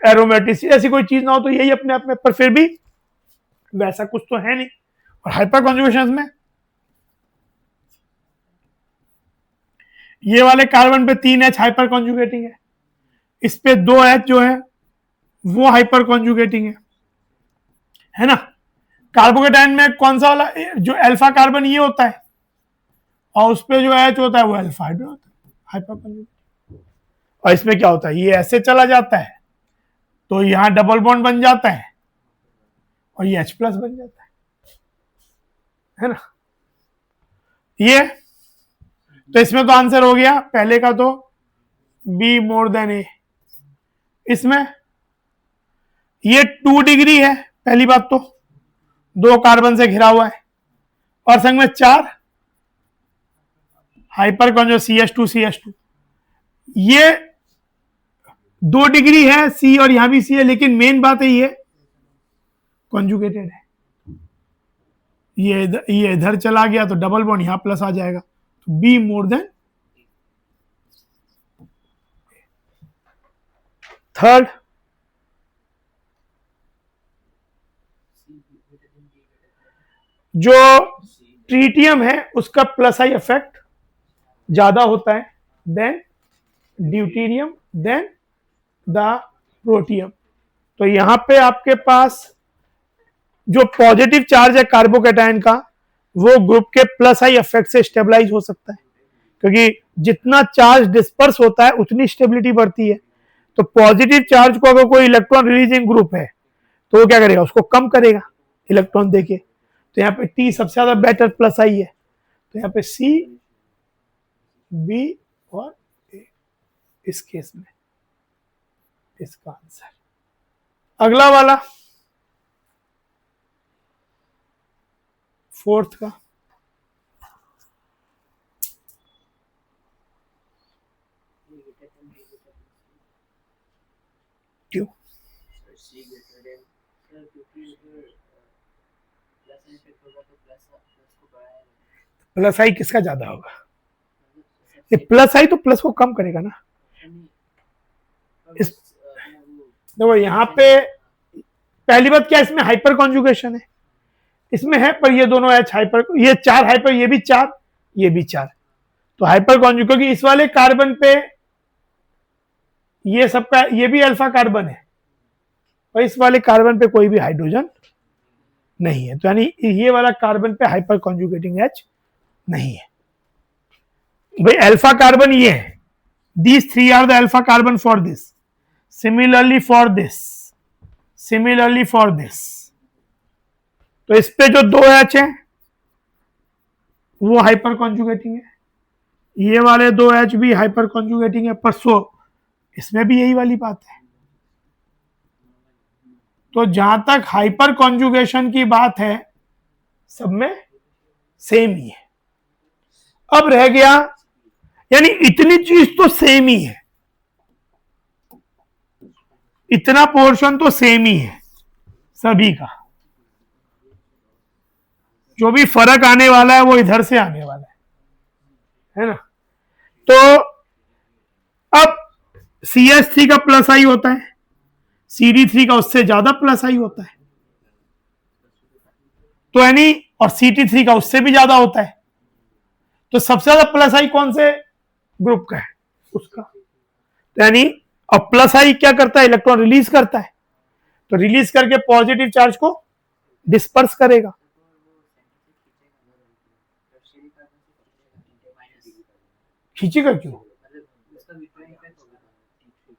Speaker 1: एरोमेटिस ऐसी कोई चीज ना हो, तो यही अपने आप में, पर फिर भी वैसा कुछ तो है नहीं। और हाइपर कॉन्जुगेशन में ये वाले कार्बन पे 3H हाइपर कॉन्जुगेटिंग है, इस पे 2H जो है वो हाइपर कॉन्जुगेटिंग है ना। कार्बोकेटाइन में कौन सा वाला, जो अल्फा कार्बन ये होता है, और उस पे जो H होता है वो अल्फा हाइड्रो होता है, हाइपर कॉन्जुगेटिंग। और इसमें क्या होता है, ये ऐसे चला जाता है तो यहां डबल बॉन्ड बन जाता है और ये H प्लस बन जाता है ना। ये तो इसमें तो आंसर हो गया पहले का, तो बी मोर देन ए। इसमें ये 2 डिग्री है, पहली बात तो 2 कार्बन से घिरा हुआ है, और संग में 4 हाइपर कॉन्जो CH2 ये 2 डिग्री है सी, और यहां भी सी है, लेकिन मेन बात है ये कॉन्जुगेटेड है, ये इधर चला गया तो डबल बॉन्ड यहां प्लस आ जाएगा, तो बी मोर देन। थर्ड, जो ट्रीटियम है उसका प्लस आई इफेक्ट ज्यादा होता है than deuterium than the protium. तो यहां पे आपके पास जो पॉजिटिव चार्ज है कार्बोकेटाइन का, वो ग्रुप के प्लस आई इफेक्ट से स्टेबलाइज हो सकता है, क्योंकि जितना चार्ज डिस्पर्स होता है उतनी स्टेबिलिटी बढ़ती है। तो पॉजिटिव चार्ज को अगर कोई इलेक्ट्रॉन रिलीजिंग ग्रुप है तो वो क्या करेगा, उसको कम करेगा इलेक्ट्रॉन देके। तो यहाँ पे टी सबसे ज्यादा बेटर प्लस आई है, तो यहाँ पे सी, बी और ए इस केस में इसका आंसर। अगला वाला फोर्थ का क्यों? प्लस आई किसका ज्यादा होगा? प्लस आई तो प्लस को कम करेगा ना। इस देखो यहाँ पे पहली बात क्या, इसमें हाइपर कॉन्जुगेशन है, इसमें है, पर ये दोनों एच हाइपर, ये 4 हाइपर, ये भी 4, ये भी 4, तो हाइपर कॉन्जुगेट, क्योंकि इस वाले कार्बन पे ये सबका, ये भी अल्फा कार्बन है और इस वाले कार्बन पे कोई भी हाइड्रोजन नहीं है, तो यानी ये वाला कार्बन पे हाइपर कॉन्जुगेटिंग एच नहीं है। भाई अल्फा कार्बन ये है, these 3 are the alpha carbon for this, similarly for this, similarly for this, तो इस पे जो 2 एच है वो हाइपर कॉन्जुगेटिंग है, ये वाले 2 एच भी हाइपर कॉन्जुगेटिंग है, पर सो इसमें भी यही वाली बात है। तो जहां तक हाइपर कॉन्जुगेशन की बात है सब में सेम ही है। अब रह गया, यानी इतनी चीज तो सेम ही है, इतना पोर्शन तो सेम ही है सभी का, जो भी फर्क आने वाला है वो इधर से आने वाला है ना। तो अब CH3 का प्लस आई होता है, CD3 का उससे ज्यादा प्लस आई होता है, तो यानी, और CT3 का उससे भी ज्यादा होता है, तो सबसे ज्यादा प्लस आई कौन से ग्रुप का है? उसका। तो यानी अब प्लस आई क्या करता है? इलेक्ट्रॉन रिलीज करता है, तो रिलीज करके पॉजिटिव चार्ज को डिस्पर्स करेगा। खींचेगा क्यों?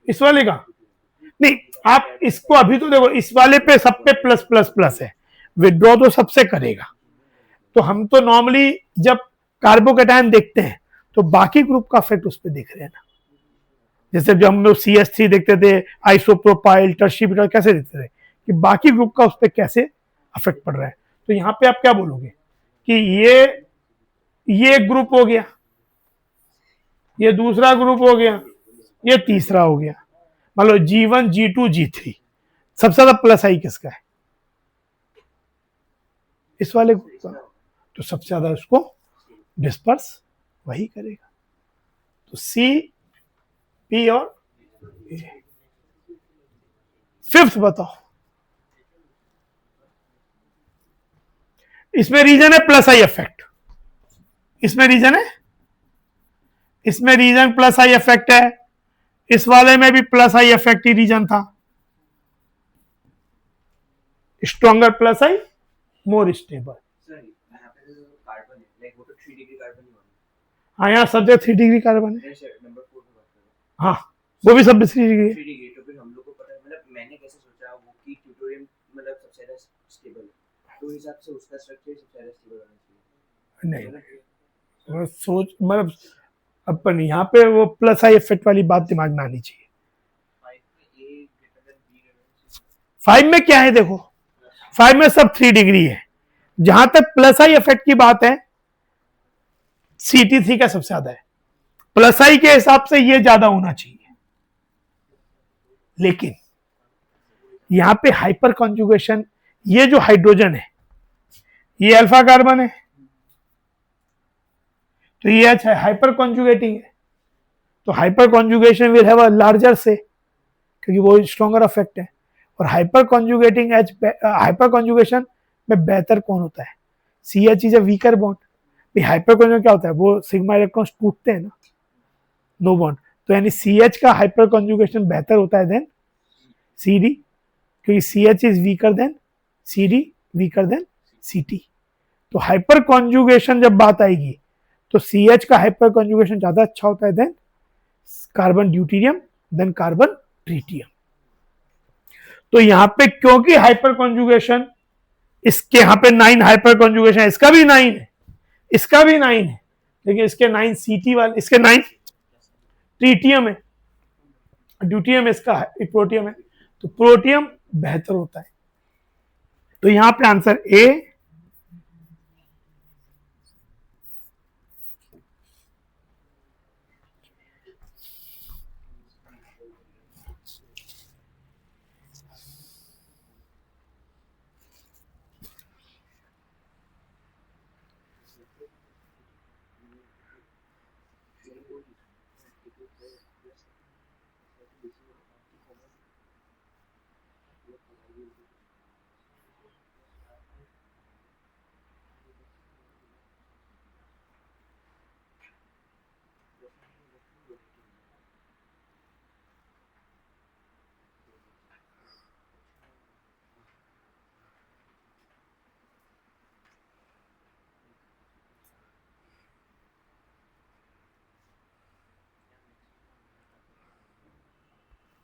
Speaker 1: इस वाले का नहीं, आप इसको अभी तो देखो, इस वाले पे सब पे प्लस प्लस प्लस है, विड्रॉ तो सबसे करेगा। तो हम तो नॉर्मली जब कार्बोकैटायन देखते हैं तो बाकी ग्रुप का इफेक्ट उस पर देख रहे हैं ना, जैसे जब हम लोग CH3 देखते थे, आइसोप्रोपाइल, टर्शीब्यूटाइल, कैसे देखते थे कि बाकी ग्रुप का उस पर कैसे अफेक्ट पड़ रहा है। तो यहाँ पे आप क्या बोलोगे कि ये एक ग्रुप हो गया, ये दूसरा ग्रुप हो गया, ये तीसरा हो गया, मान लो G1, G2, G3, सबसे ज्यादा प्लस आई किसका है? इस वाले ग्रुप का, तो सबसे ज्यादा उसको डिस्पर्स वही करेगा। तो C, P और A। फिफ्थ बताओ, इसमें रीजन है प्लस आई इफेक्ट, इसमें रीजन है, इसमें रीजन प्लस आई इफेक्ट है, इस वाले में भी प्लस आई इफेक्ट ही रीजन था, stronger plus I, more stable. हाँ, यहाँ सब जगह 3 डिग्री कार्बन है, हाँ वो भी सब 3 डिग्री।
Speaker 2: तो फिर हम लोग को पता है, मतलब मैंने कैसे सोचा वो कि ट्यूटोरियम मतलब सबसे ज्यादा स्टेबल है, तो हिसाब से उसका स्ट्रक्चर सबसे ज्यादा स्टेबल होना चाहिए।
Speaker 1: नहीं, वो सोच, मतलब अपन यहाँ पे वो प्लस आई इफेक्ट वाली बात दिमाग में आनी चाहिए। 5 में क्या है? देखो 5 में सब 3 डिग्री है, जहां तक प्लस आई इफेक्ट की बात है CT3 का सबसे ज्यादा है, प्लस आई के हिसाब से ये ज्यादा होना चाहिए, लेकिन यहां पे हाइपर कॉन्जुगेशन, ये जो हाइड्रोजन है ये अल्फा कार्बन है, तो ये अच्छा हाइपर कॉन्जुगेटिंग है, तो hyper conjugation will have a larger से, क्योंकि वो स्ट्रॉन्गर इफेक्ट है। और hyper conjugating H, hyper conjugation में बेहतर कौन होता है? CH is a weaker bond. Hyper conjugation क्या होता है? वो सिग्मा इलेक्ट्रॉन्स टूटते हैं ना, नो बॉन्ड, तो यानी CH का हाइपर कॉन्जुगेशन बेहतर होता है देन CD, क्योंकि CH is weaker then CD, weaker then CT। तो हाइपर कॉन्जुगेशन जब बात आएगी तो CH का हाइपर कॉन्जुगेशन ज्यादा अच्छा होता है than carbon deuterium, than carbon tritium. तो यहां पे क्योंकि हाइपर कॉन्जुगेशन, इसके यहां पे 9 हाइपर कॉन्जुगेशन है, इसका भी 9 है, इसका भी 9 है, लेकिन इसके 9 CT वाले, इसके 9 ट्रिटियम है, ड्यूटियम इसका है, प्रोटियम है, तो प्रोटियम बेहतर होता है। तो यहां पे आंसर A,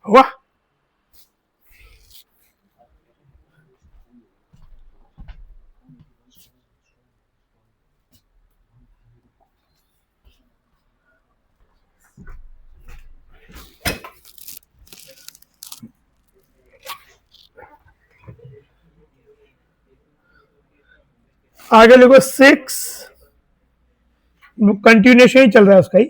Speaker 1: हुआ। आगे देखो 6 कंटिन्यूएशन ही चल रहा है उसका ही।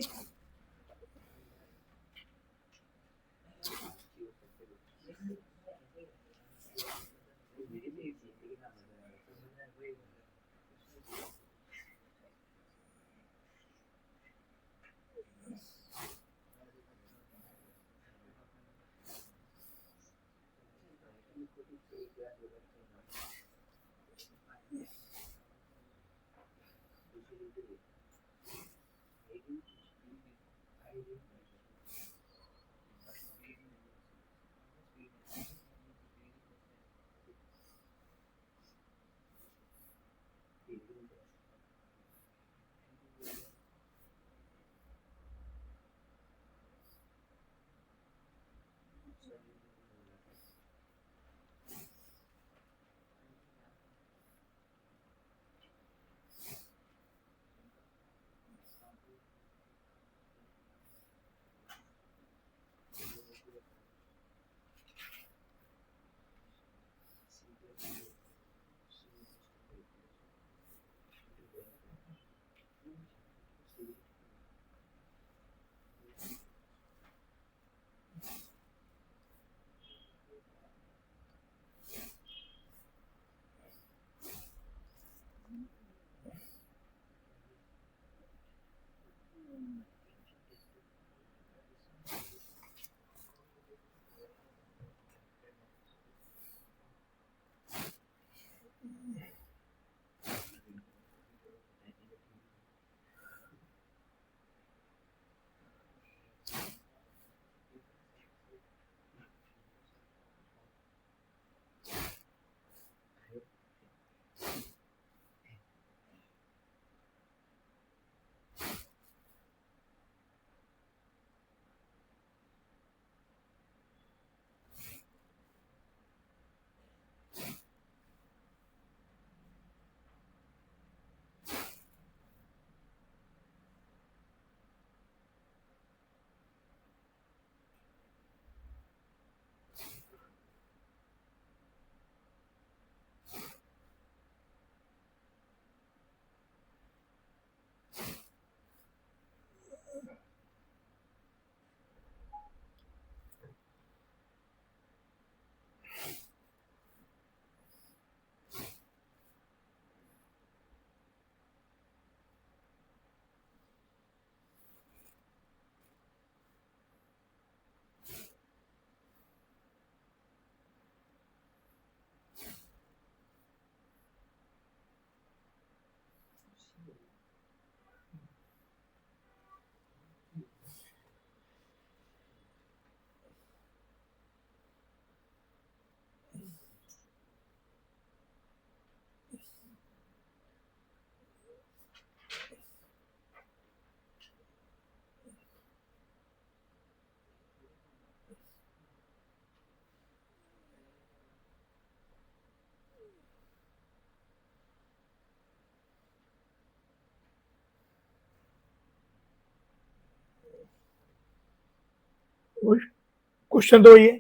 Speaker 1: क्वेश्चन तो वही है,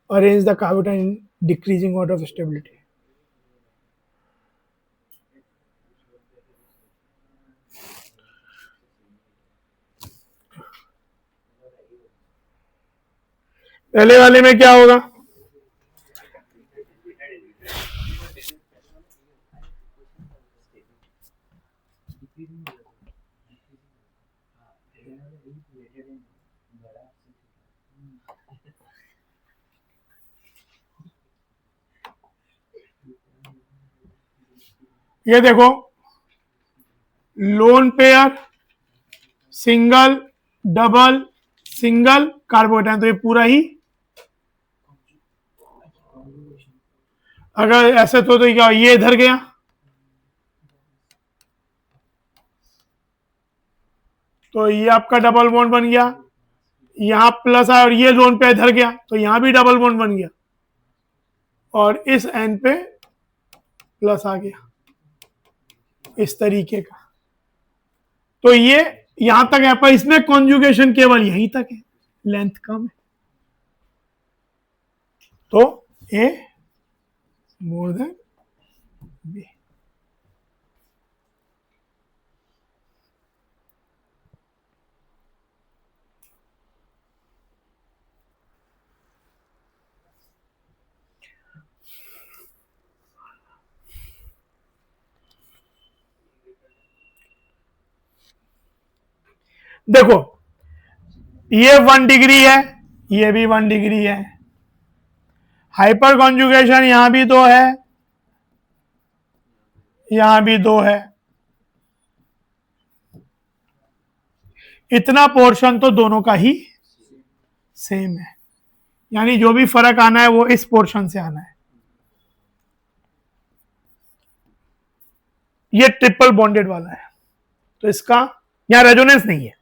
Speaker 1: arrange the carbocation in decreasing order of stability. पहले वाले में क्या होगा, ये देखो lone pair, single, double, single, carbocation, तो ये पूरा ही, अगर ऐसे तो क्या ये इधर गया, तो ये आपका डबल बॉन्ड बन गया, यहां प्लस आया और ये लोन पे इधर गया तो यहां भी डबल बॉन्ड बन गया और इस एंड पे प्लस आ गया, इस तरीके का। तो ये यहां तक है, पर इसमें कॉन्जुगेशन केवल यहीं तक है, लेंथ कम है। तो ए मोर देन बी। देखो ये 1 डिग्री है, ये भी 1 डिग्री है, हाइपर कॉन्जुगेशन यहां भी 2 है, यहां भी 2 है, इतना पोर्शन तो दोनों का ही सेम है, यानी जो भी फर्क आना है वो इस पोर्शन से आना है। ये ट्रिपल बॉन्डेड वाला है तो इसका यहां रेजोनेंस नहीं है,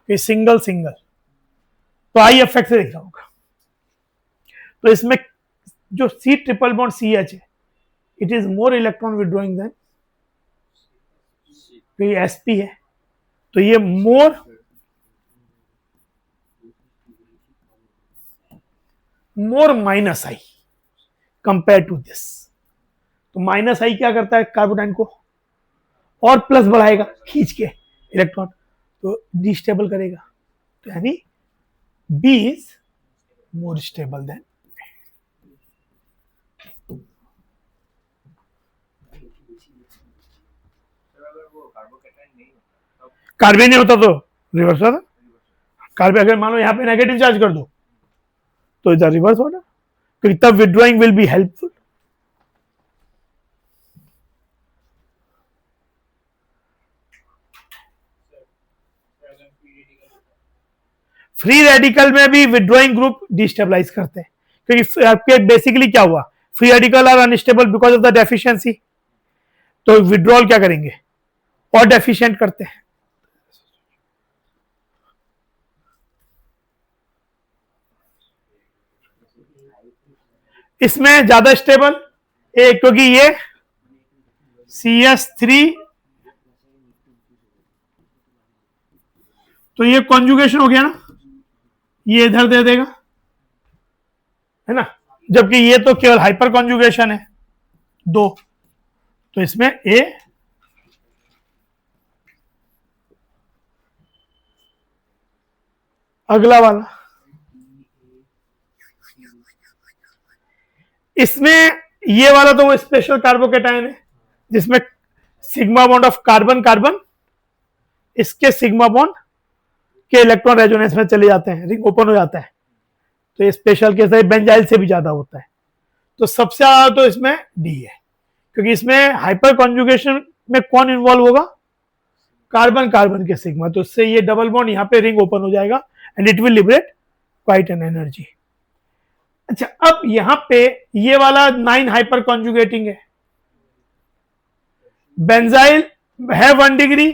Speaker 1: ये सिंगल सिंगल, तो आई इफेक्ट से दिख रहा होगा। तो इसमें जो C triple bond C H है, it is more electron withdrawing than, ये एसपी है तो ये more minus I compare to this. तो माइनस आई क्या करता है, कार्बोडाइन को और प्लस बढ़ाएगा खींच के इलेक्ट्रॉन, तो डिस्टेबल करेगा। तो यानी B is more stable than. Carbon नहीं होता तो रिवर्स होता, कार्बन अगर मान लो यहाँ पे नेगेटिव चार्ज कर दो तो इधर रिवर्स होना, क्योंकि तब withdrawing will be helpful. Free radical में भी विड्रॉइंग ग्रुप डिस्टेबलाइज करते हैं, क्योंकि आपके बेसिकली क्या हुआ, free radical are unstable because of the deficiency, तो विड्रॉल क्या करेंगे और डेफिशिएंट करते हैं। इसमें ज्यादा स्टेबल एक, क्योंकि ये CS3 तो ये कॉन्जुगेशन हो गया ना, ये इधर दे देगा है ना, जबकि ये तो केवल हाइपर कॉन्जुगेशन है 2, तो इसमें ए अगला वाला, इसमें ये वाला तो वो स्पेशल कार्बोकेटायन है जिसमें sigma bond of carbon carbon इसके सिग्मा बॉन्ड के इलेक्ट्रॉन रेजोनेंस में चले जाते हैं, रिंग ओपन हो जाता है, तो ये स्पेशल केस है, बेंजाइल से भी ज्यादा होता है। तो सबसे ज्यादा तो इसमें डी है, क्योंकि इसमें हाइपर कॉन्जुगेशन में कौन इन्वॉल्व होगा, कार्बन कार्बन के सिग्मा, तो इससे ये डबल बॉन्ड यहाँ पे रिंग ओपन हो जाएगा and it will liberate quite an energy. अच्छा, अब यहां पे ये वाला 9 हाइपर कॉन्जुगेटिंग है, बेंजाइल है 1 डिग्री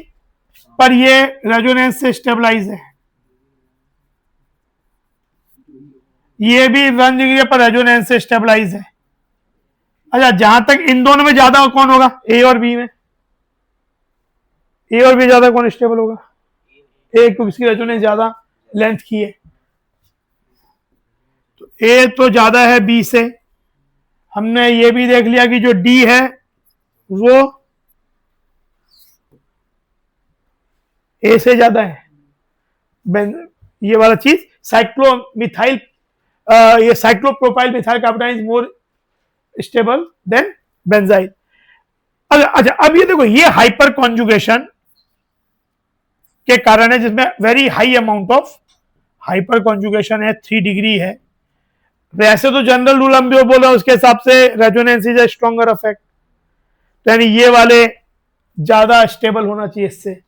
Speaker 1: पर ये रेजोनेंस से स्टेबलाइज है, ये भी 1 डिग्री पर रेजोनेंस से स्टेबलाइज है। अच्छा, जहां तक इन दोनों में ज्यादा कौन होगा, ए और बी में, ए और बी ज्यादा कौन स्टेबल होगा, ए, क्योंकि इसकी रेजोनेंस ज्यादा लेंथ की है, तो ए तो ज्यादा है बी से। हमने ये भी देख लिया कि जो डी है वो ए से ज्यादा है, ये वाला चीज साइक्लोमिथाइल, ये cyclopropyl methyl carbonyl is more stable then benzyl. अच्छा, अब ये देखो, ये हाइपर कॉन्जुगेशन के कारण है जिसमें very high amount of hyper conjugation है, 3 डिग्री है। वैसे तो जनरल रूल हम जो बोले उसके हिसाब से resonance is a stronger effect, यानी ये वाले ज्यादा स्टेबल होना चाहिए इससे,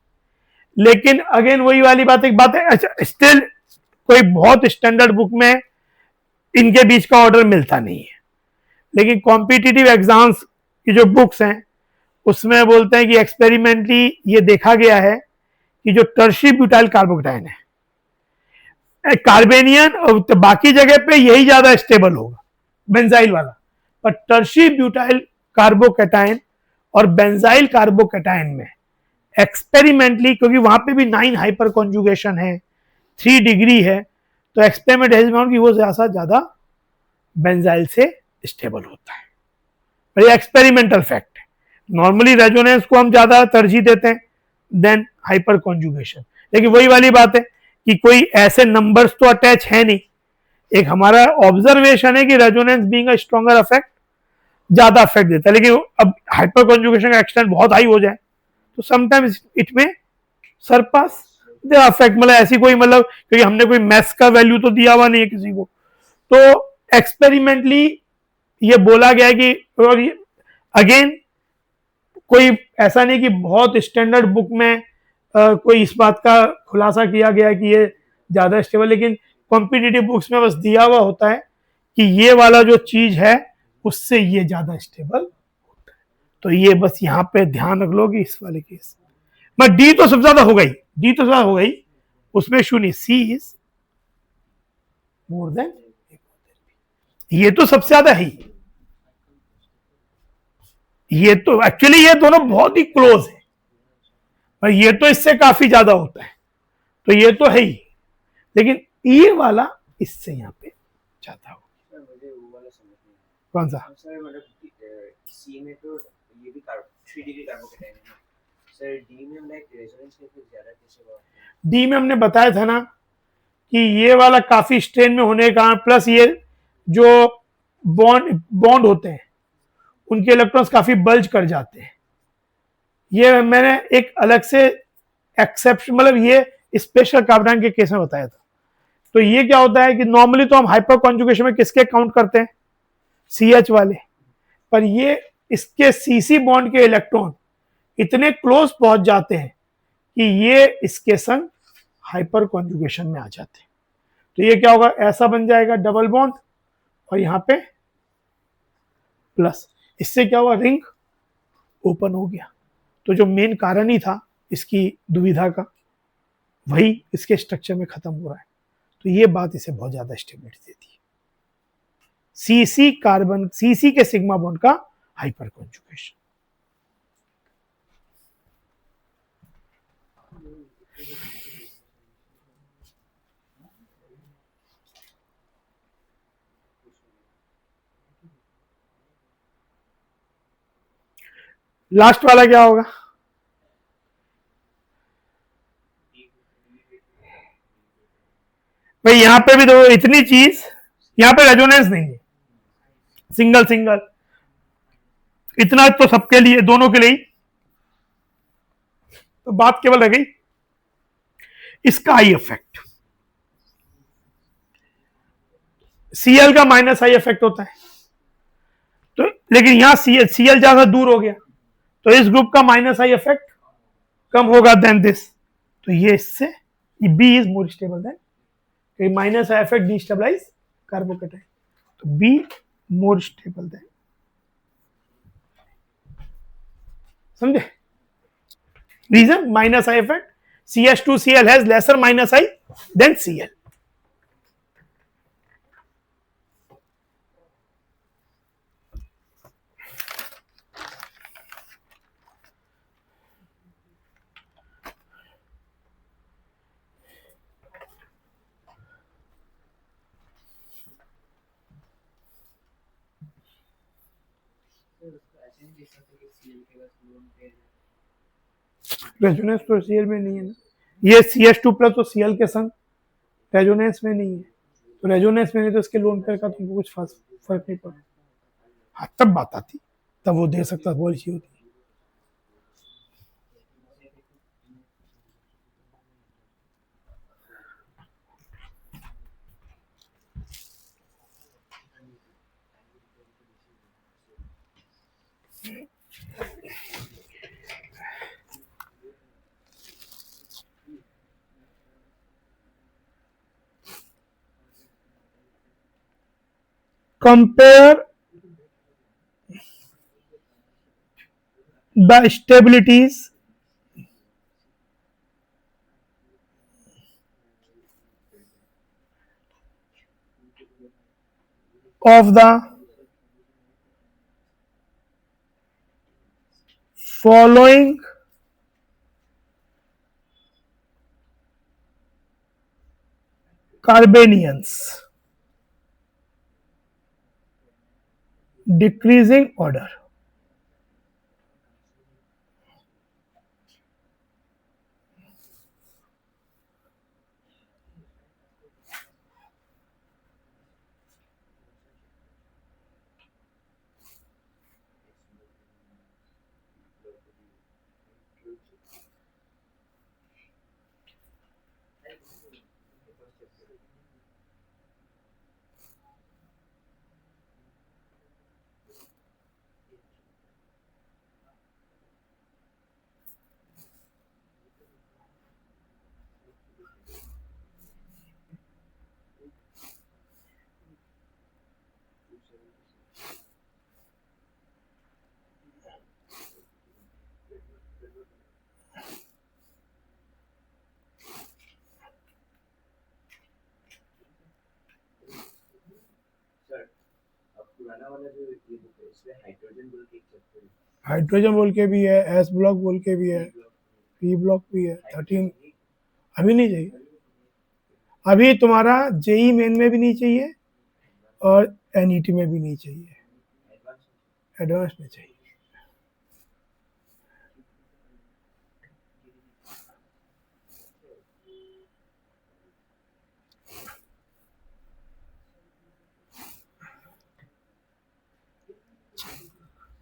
Speaker 1: लेकिन अगेन वही वाली बात एक बात है। अच्छा, स्टिल कोई बहुत स्टैंडर्ड बुक में इनके बीच का ऑर्डर मिलता नहीं है, लेकिन कॉम्पिटिटिव एग्जाम्स की जो बुक्स हैं उसमें बोलते हैं कि एक्सपेरिमेंटली ये देखा गया है कि जो टर्शी ब्यूटाइल कार्बोकेटायन है कार्बेनियन तो बाकी जगह पे यही ज्यादा स्टेबल होगा बेंजाइल वाला, पर टर्शी ब्यूटाइल कार्बोकैटायन और बेंजाइल कार्बोकैटायन में एक्सपेरिमेंटली, क्योंकि वहां पे भी 9 हाइपर कॉन्जुगेशन है, 3 डिग्री है, तो एक्सपेरिमेंट हैज फाउंड कि वो ज्यादा बेंजाइल से स्टेबल होता है। ये एक्सपेरिमेंटल फैक्ट है। नॉर्मली रेजोनेंस को हम ज्यादा तरजीह देते हैं देन हाइपर कॉन्जुगेशन, लेकिन वही वाली बात है कि कोई ऐसे नंबर्स तो अटैच है नहीं। एक हमारा ऑब्जर्वेशन है कि resonance being a stronger effect ज्यादा इफेक्ट देता है, लेकिन अब हाइपर कॉन्जुगेशन का एक्सटेंट बहुत हाई हो जाए तो समटाइम्स इट में सरपास द इफेक्ट, मतलब ऐसी कोई, मतलब क्योंकि हमने कोई मैथ्स का वैल्यू तो दिया हुआ नहीं है किसी को, तो एक्सपेरिमेंटली ये बोला गया है कि, और अगेन कोई ऐसा नहीं कि बहुत स्टैंडर्ड बुक में कोई इस बात का खुलासा किया गया है कि ये ज्यादा स्टेबल, लेकिन कॉम्पिटिटिव बुक्स में बस दिया हुआ होता है कि ये वाला जो चीज है उससे ये ज्यादा स्टेबल होता है। तो ये बस यहाँ पे ध्यान रख लो कि इस वाले केस में डी तो सबसे ज्यादा हो गई, डी तो ज्यादा हो गई, उसमें इशू नहीं। सी इज मोर देन, ये तो सबसे ज्यादा है। ये तो एक्चुअली ये दोनों बहुत ही क्लोज है, और ये तो इससे काफी ज्यादा होता है, तो ये तो है ही, लेकिन ये वाला इससे यहाँ पे ज्यादा हो।
Speaker 2: सर मुझे वो वाला समझ नहीं आया।
Speaker 1: कौन सा?
Speaker 2: सर मतलब सी में तो ये भी 3 डिग्री कार्बोकैटायन है ना सर, डी में लाइक रेजोनेंस के फिर ज्यादा कैसे हुआ?
Speaker 1: डी में हमने बताया था ना कि ये वाला काफी स्ट्रेन में होने का कारण, प्लस ये जो बॉन्ड होते हैं उनके इलेक्ट्रॉन्स काफी बल्ज कर जाते हैं। ये मैंने एक अलग से एक्सेप्शन, मतलब ये स्पेशल कार्बन के केस में बताया था। तो ये क्या होता है कि नॉर्मली तो हम हाइपर कॉन्जुगेशन में किसके काउंट करते हैं, CH वाले, पर ये इसके CC बॉन्ड के इलेक्ट्रॉन इतने क्लोज पहुंच जाते हैं कि ये इसके संग हाइपर कॉन्जुगेशन में आ जाते हैं। तो ये क्या होगा, ऐसा बन जाएगा डबल बॉन्ड और यहां पे प्लस, इससे क्या हुआ, रिंग ओपन हो गया। तो जो मेन कारण ही था इसकी दुविधा का, वही इसके स्ट्रक्चर में खत्म हो रहा है। तो ये बात इसे बहुत ज्यादा स्टेबिलिटी देती है। सीसी कार्बन, सीसी के सिग्मा बॉन्ड का हाइपर कॉन्जुगेशन। लास्ट वाला क्या होगा, भाई यहां पे भी तो इतनी चीज, यहां पे रेजोनेंस नहीं है, सिंगल सिंगल, इतना तो सबके लिए, दोनों के लिए, तो बात केवल रह गई इसका आई इफेक्ट। Cl का माइनस आई इफेक्ट होता है, तो लेकिन यहां Cl ज्यादा दूर हो गया, तो इस ग्रुप का माइनस आई इफेक्ट कम होगा देन दिस, तो ये इससे B is more stable than, minus I effect destabilize carbocation, तो बी मोर स्टेबल देन, समझे? Reason minus I effect, CH2Cl has lesser minus I than Cl. रेजोनेंस तो Cl में नहीं है ना, ये CH2 प्लस तो Cl के संग रेजोनेंस में नहीं है, तो रेजोनेंस में नहीं तो इसके लोन पेयर का तुमको कुछ फर्क नहीं पड़ा। हाँ तब बात आती, तब वो दे सकता, पॉलिसी होती। Compare the stabilities of the following Carbanians, decreasing order.
Speaker 2: Sir अब पुराना वाला जो ये बुक है इसमें हाइड्रोजन बोल के एक चैप्टर है,
Speaker 1: हाइड्रोजन बोल के भी है, एस ब्लॉक बोल के भी है, पी ब्लॉक भी है, 13। अभी नहीं चाहिए, अभी तुम्हारा जेई मेन में भी नहीं चाहिए और एनईटी में भी नहीं चाहिए, एडवांस में चाहिए।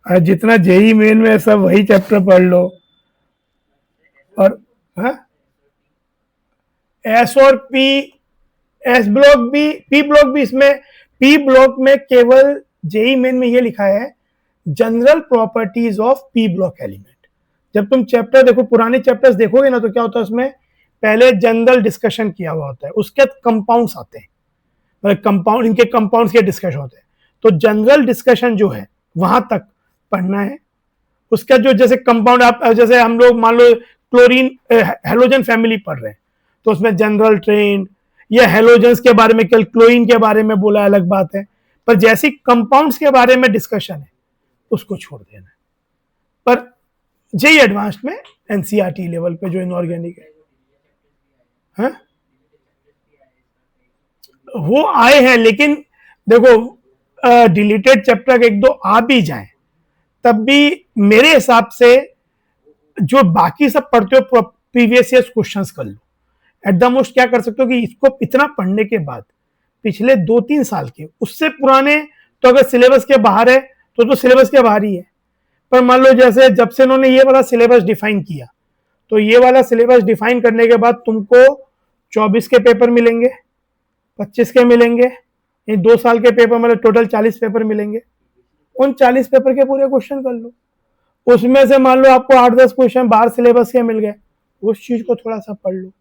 Speaker 1: और जितना जेई मेन में सब वही चैप्टर पढ़ लो। और एस और पी, एस ब्लॉक भी, पी ब्लॉक भी, इसमें पी ब्लॉक में केवल जेई मेन में ये लिखा है general properties of P block element. जब तुम चैप्टर देखो, पुराने चैप्टर्स देखोगे ना, तो क्या होता है उसमें पहले जनरल डिस्कशन किया हुआ होता है, उसके बाद कंपाउंड्स आते हैं, मतलब कंपाउंड, इनके कंपाउंड्स के डिस्कशन होते हैं। तो जनरल डिस्कशन जो है वहां तक पढ़ना है। उसका जो जैसे कंपाउंड, आप जैसे हम लोग मान लो क्लोरीन हेलोजन फैमिली पढ़ रहे हैं, तो उसमें जनरल ट्रेंड या हेलोजन्स के बारे में, कल क्लोरीन के बारे में बोला, अलग बात है। पर जैसी कंपाउंड्स के बारे में डिस्कशन है उसको छोड़ देना है। पर जेई एडवांस्ड में एनसीईआरटी लेवल पे जो इनऑर्गेनिक है, वो आए हैं, लेकिन देखो डिलीटेड चैप्टर एक दो आ भी जाए तब भी मेरे हिसाब से जो बाकी सब पढ़ते हो प्रीवियस ईयर क्वेश्चंस कर लो। एट द मोस्ट क्या कर सकते हो कि इसको इतना पढ़ने के बाद पिछले 2-3 साल के, उससे पुराने तो अगर सिलेबस के बाहर है तो सिलेबस के बाहर ही है। पर मान लो जैसे जब से उन्होंने ये वाला सिलेबस डिफाइन किया, तो ये वाला सिलेबस डिफाइन करने के बाद तुमको 24 के पेपर मिलेंगे, 25 के मिलेंगे, ये 2 साल के पेपर, मतलब टोटल 40 पेपर मिलेंगे। उन 40 पेपर के पूरे क्वेश्चन कर लो, उसमें से मान लो आपको 8-10 क्वेश्चन बाहर सिलेबस के मिल गए, उस चीज को थोड़ा सा पढ़ लो।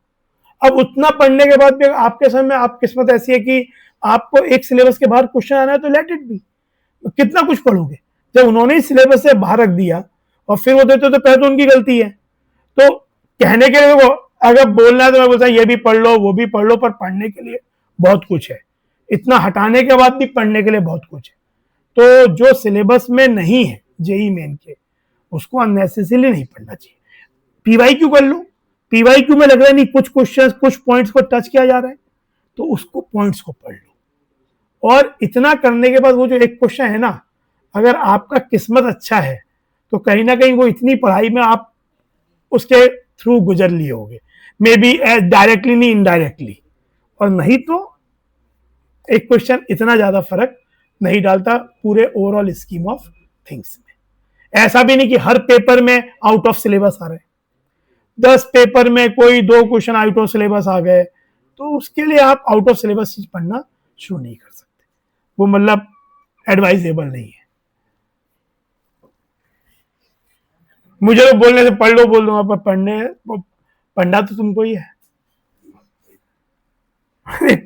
Speaker 1: अब उतना पढ़ने के बाद भी आपके समय आप किस्मत ऐसी है कि आपको एक सिलेबस के बाहर क्वेश्चन आना है, तो लेट इट बी, कितना कुछ पढ़ोगे। जब उन्होंने सिलेबस से बाहर रख दिया और फिर वो देते तो पहले तो उनकी गलती है। तो कहने के लिए वो अगर बोलना है तो मैं बोलता हूँ ये भी पढ़ लो, वो भी पढ़ लो, पर पढ़ने के लिए बहुत कुछ है। इतना हटाने के बाद भी पढ़ने के लिए बहुत कुछ है। तो जो सिलेबस में नहीं है जेई मेन के, उसको अननेसेसरी नहीं पढ़ना चाहिए। पीवाईक्यू कर लो, पीवाईक्यू में लग रहा है नहीं कुछ क्वेश्चन, कुछ पॉइंट्स को टच किया जा रहा है, तो उसको पॉइंट्स को पढ़ लो। और इतना करने के बाद वो जो एक क्वेश्चन है ना, अगर आपका किस्मत अच्छा है तो कहीं ना कहीं वो इतनी पढ़ाई में आप उसके थ्रू गुजर लिए होगे, मे बी डायरेक्टली नहीं इनडायरेक्टली, और नहीं तो एक क्वेश्चन इतना ज्यादा फर्क नहीं डालता पूरे ओवरऑल स्कीम ऑफ थिंग्स में। ऐसा भी नहीं कि हर पेपर में आउट ऑफ सिलेबस आ रहे, 10 पेपर में कोई 2 क्वेश्चन आउट ऑफ सिलेबस आ गए, तो उसके लिए आप आउट ऑफ सिलेबस चीज पढ़ना शुरू नहीं कर सकते, वो मतलब एडवाइजेबल नहीं है। मुझे तो बोलने से पढ़ लो बोल दूंगा, पर पढ़ना तो तुमको ही है।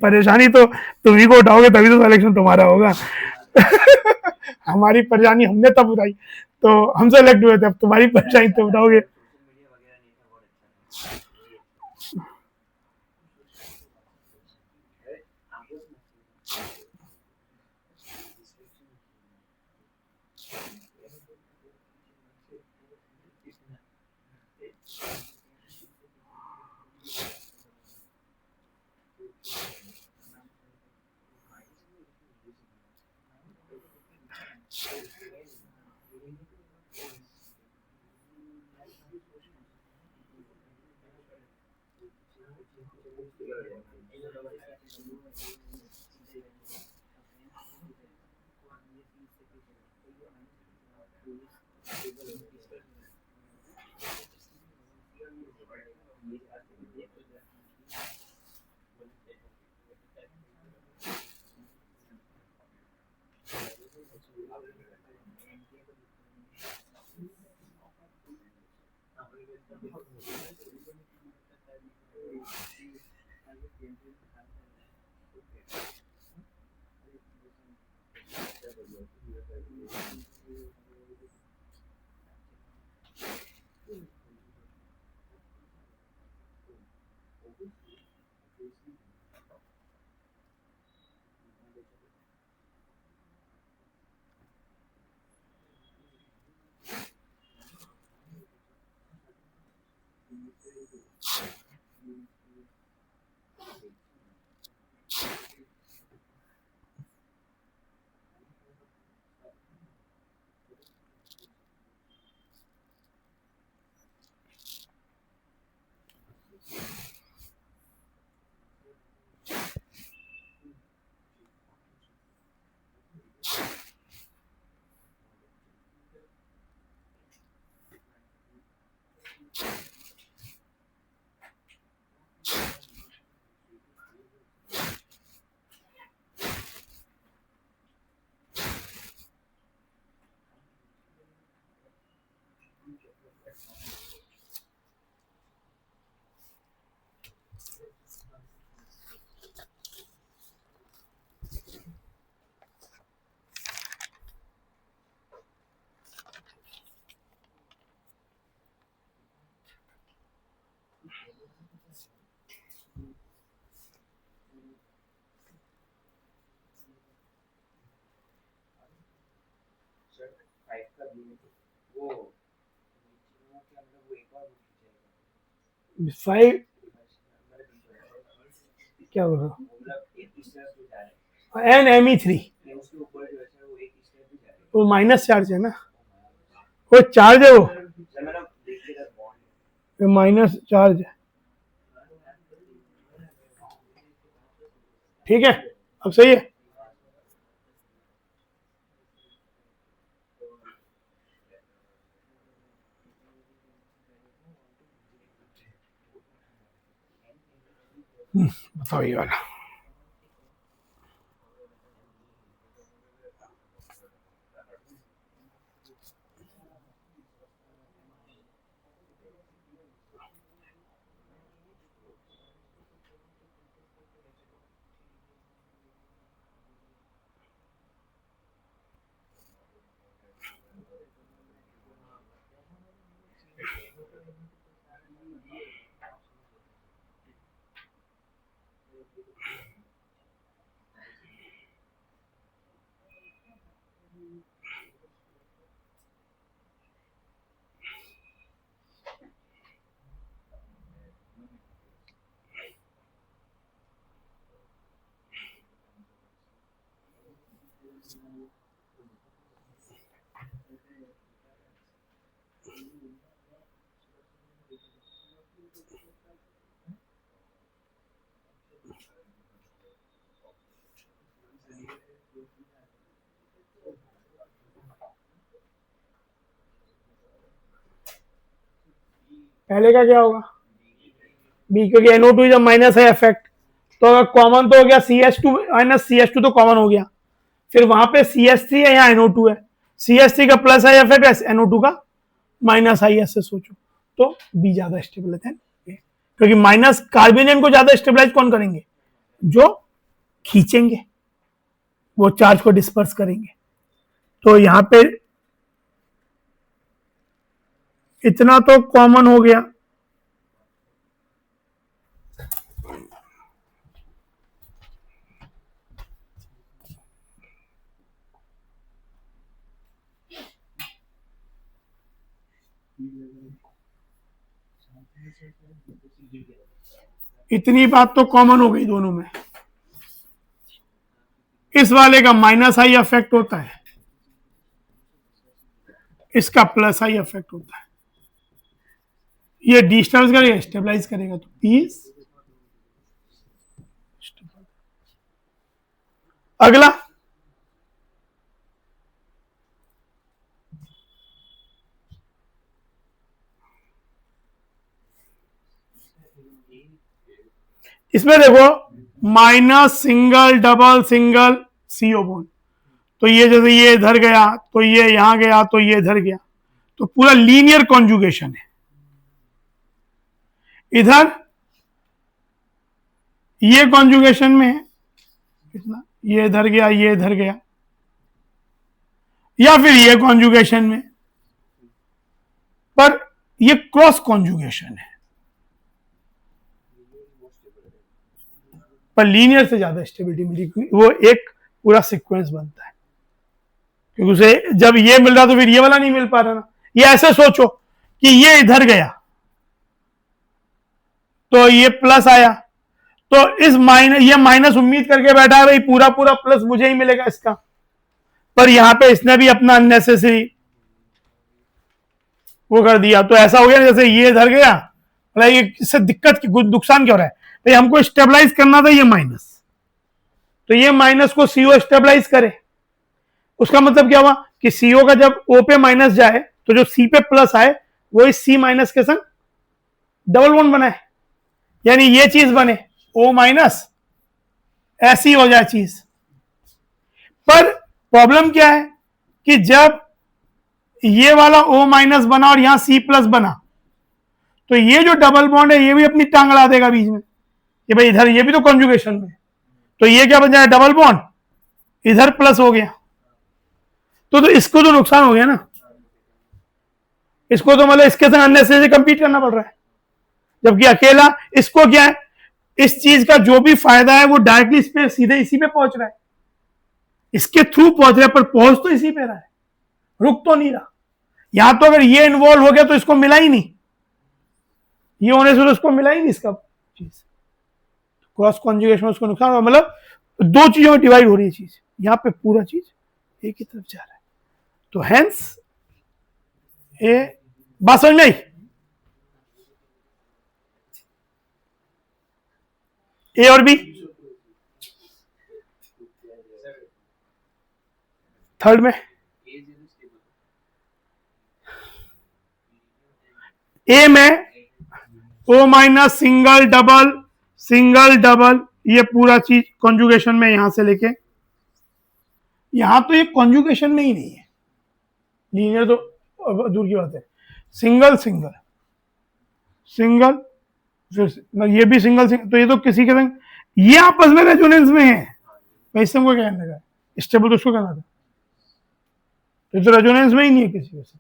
Speaker 1: परेशानी तो तुम ही को उठाओगे तभी तो सिलेक्शन तुम्हारा होगा। हमारी परेशानी हमने तब उठाई तो हम सेलेक्ट हुए थे, अब तुम्हारी परेशानी तो उठाओगे।
Speaker 2: सर 5 का भी वो क्या मतलब वो एक और खींचेगा
Speaker 1: 5
Speaker 2: मतलब
Speaker 1: क्या बोल रहा
Speaker 2: मतलब एक स्टेप भी जा रहे
Speaker 1: एन एम ई 3
Speaker 2: हैं उसके ऊपर जो है सर वो एक स्टेप भी जा रहे
Speaker 1: वो माइनस चार्ज है ना, वो चार्ज है, वो
Speaker 2: हैं सर मतलब देखिए सर बॉन्ड
Speaker 1: माइनस चार्ज है। ठीक है, अब सही है। बताओ ये वाला। पहले का क्या होगा, बी, क्योंकि NO2 जब माइनस है इफेक्ट, तो अगर कॉमन तो हो गया CH2 माइनस, CH2 तो कॉमन हो गया, फिर वहां पे CH3 है, यहाँ NO2 है, CH3 का प्लस आई इफेक्ट है, NO2 का माइनस आई, ऐसे सोचो तो बी ज्यादा स्टेबल है, क्योंकि माइनस कार्बोनियम को ज्यादा स्टेबलाइज कौन करेंगे, जो खींचेंगे, वो चार्ज को डिस्पर्स करेंगे। तो यहाँ पे इतना तो कॉमन हो गया। इतनी बात तो कॉमन हो गई दोनों में। इस वाले का माइनस आई इफेक्ट होता है, इसका प्लस आई इफेक्ट होता है। ये डिस्टर्ब करेगा, स्टेबलाइज करेगा, तो प्लीज अगला इसमें देखो, minus single double single CO bond, तो ये जैसे ये इधर गया तो ये यहां गया तो ये इधर गया, तो पूरा लीनियर कॉन्जुगेशन है। इधर ये कॉन्जुगेशन में है कितना, ये इधर गया ये इधर गया, या फिर ये कॉन्जुगेशन में, पर ये क्रॉस कॉन्जुगेशन है, पर लीनियर से ज्यादा स्टेबिलिटी मिली क्योंकि वो एक पूरा सीक्वेंस बनता है, क्योंकि उसे जब ये मिल रहा तो फिर ये वाला नहीं मिल पा रहा ना। ये ऐसे सोचो कि ये इधर गया तो ये प्लस आया, तो इस माइनस, ये माइनस उम्मीद करके बैठा है भाई पूरा पूरा प्लस मुझे ही मिलेगा इसका, पर यहां पे इसने भी अपना अननेसेसरी वो कर दिया। तो ऐसा हो गया जैसे ये इधर गया, मतलब ये इससे दिक्कत की नुकसान क्या हो रहा है भाई, हमको स्टेबलाइज करना था ये माइनस, तो ये माइनस को सीओ स्टेबलाइज करे। उसका मतलब क्या हुआ कि सीओ का जब ओ पे माइनस जाए तो जो सी पे प्लस आए वो इस सी माइनस के संग डबल बॉन्ड बनाए, यानी ये चीज बने ओ माइनस, ऐसी हो जाए चीज। पर प्रॉब्लम क्या है कि जब ये वाला ओ माइनस बना और यहां सी प्लस बना, तो ये जो डबल बॉन्ड है ये भी अपनी टांग अड़ा देगा बीच में कि भाई इधर ये भी तो कॉन्जुगेशन में, तो ये क्या बन जाए डबल बॉन्ड, इधर प्लस हो गया, तो इसको तो नुकसान हो गया ना, इसको तो मतलब इसके साथ अननेसेसरी कंपीट करना पड़ रहा है, जबकि अकेला इसको क्या है, इस चीज का जो भी फायदा है वो डायरेक्टली इस पे सीधे इसी पे पहुंच रहा है, इसके थ्रू पहुंच रहा है, पर पहुंच तो इसी पे रहा है, रुक तो नहीं रहा। यहां तो अगर ये इन्वॉल्व हो गया तो इसको मिला ही नहीं, ये होने से तो उसको मिला ही नहीं इसका चीज, क्रॉस कॉन्जुगेशन उसको नुकसान हुआ, मतलब दो चीजों में डिवाइड हो रही है चीज, यहां पे पूरा चीज एक ही तरफ जा रहा है। तो हेंस ए बात समझ में आई? ए और बी, थर्ड में ए में ओ माइनस सिंगल डबल ये पूरा चीज कॉन्जुगेशन में, यहां से लेके यहां तो ये कॉन्जुगेशन में ही नहीं है, लीनियर तो दूर की बात है, सिंगल फिर ये भी सिंगल, तो ये तो किसी के संग ये आपस में रेजोनेंस में है, वैसे हमको क्या कहने लगा स्टेबल तो उसको कहना था, तो रेजोनेंस में ही नहीं है किसी के साथ,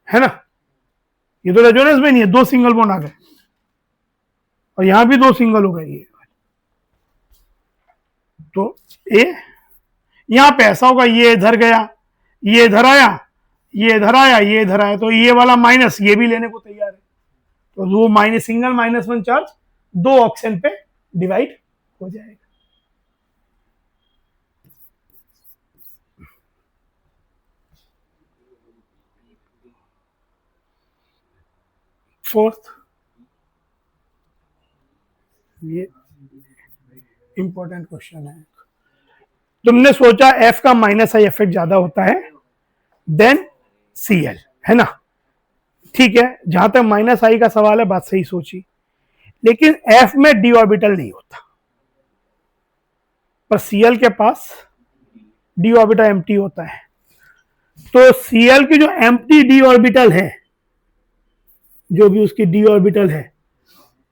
Speaker 1: है ना, ये तो रेजोनेंस में नहीं है, दो सिंगल बॉन्ड आ गए और यहां भी दो सिंगल हो गए, ये तो ए यहां पे ऐसा होगा, ये इधर गया ये इधर आया ये इधर आया ये इधर आया, तो ये वाला माइनस ये भी लेने को तैयार है, तो वो माइनस सिंगल -1 चार्ज दो ऑक्सीजन पे डिवाइड हो जाएगा। फोर्थ, ये इंपॉर्टेंट क्वेश्चन है, तुमने सोचा एफ का -i इफेक्ट ज्यादा होता है देन Cl, है ना, ठीक है, जहां तक -i का सवाल है बात सही सोची, लेकिन F में d ऑर्बिटल नहीं होता, पर Cl के पास d ऑर्बिटल एम्प्टी होता है, तो Cl की जो एम्प्टी d ऑर्बिटल है, जो भी उसकी d ऑर्बिटल है,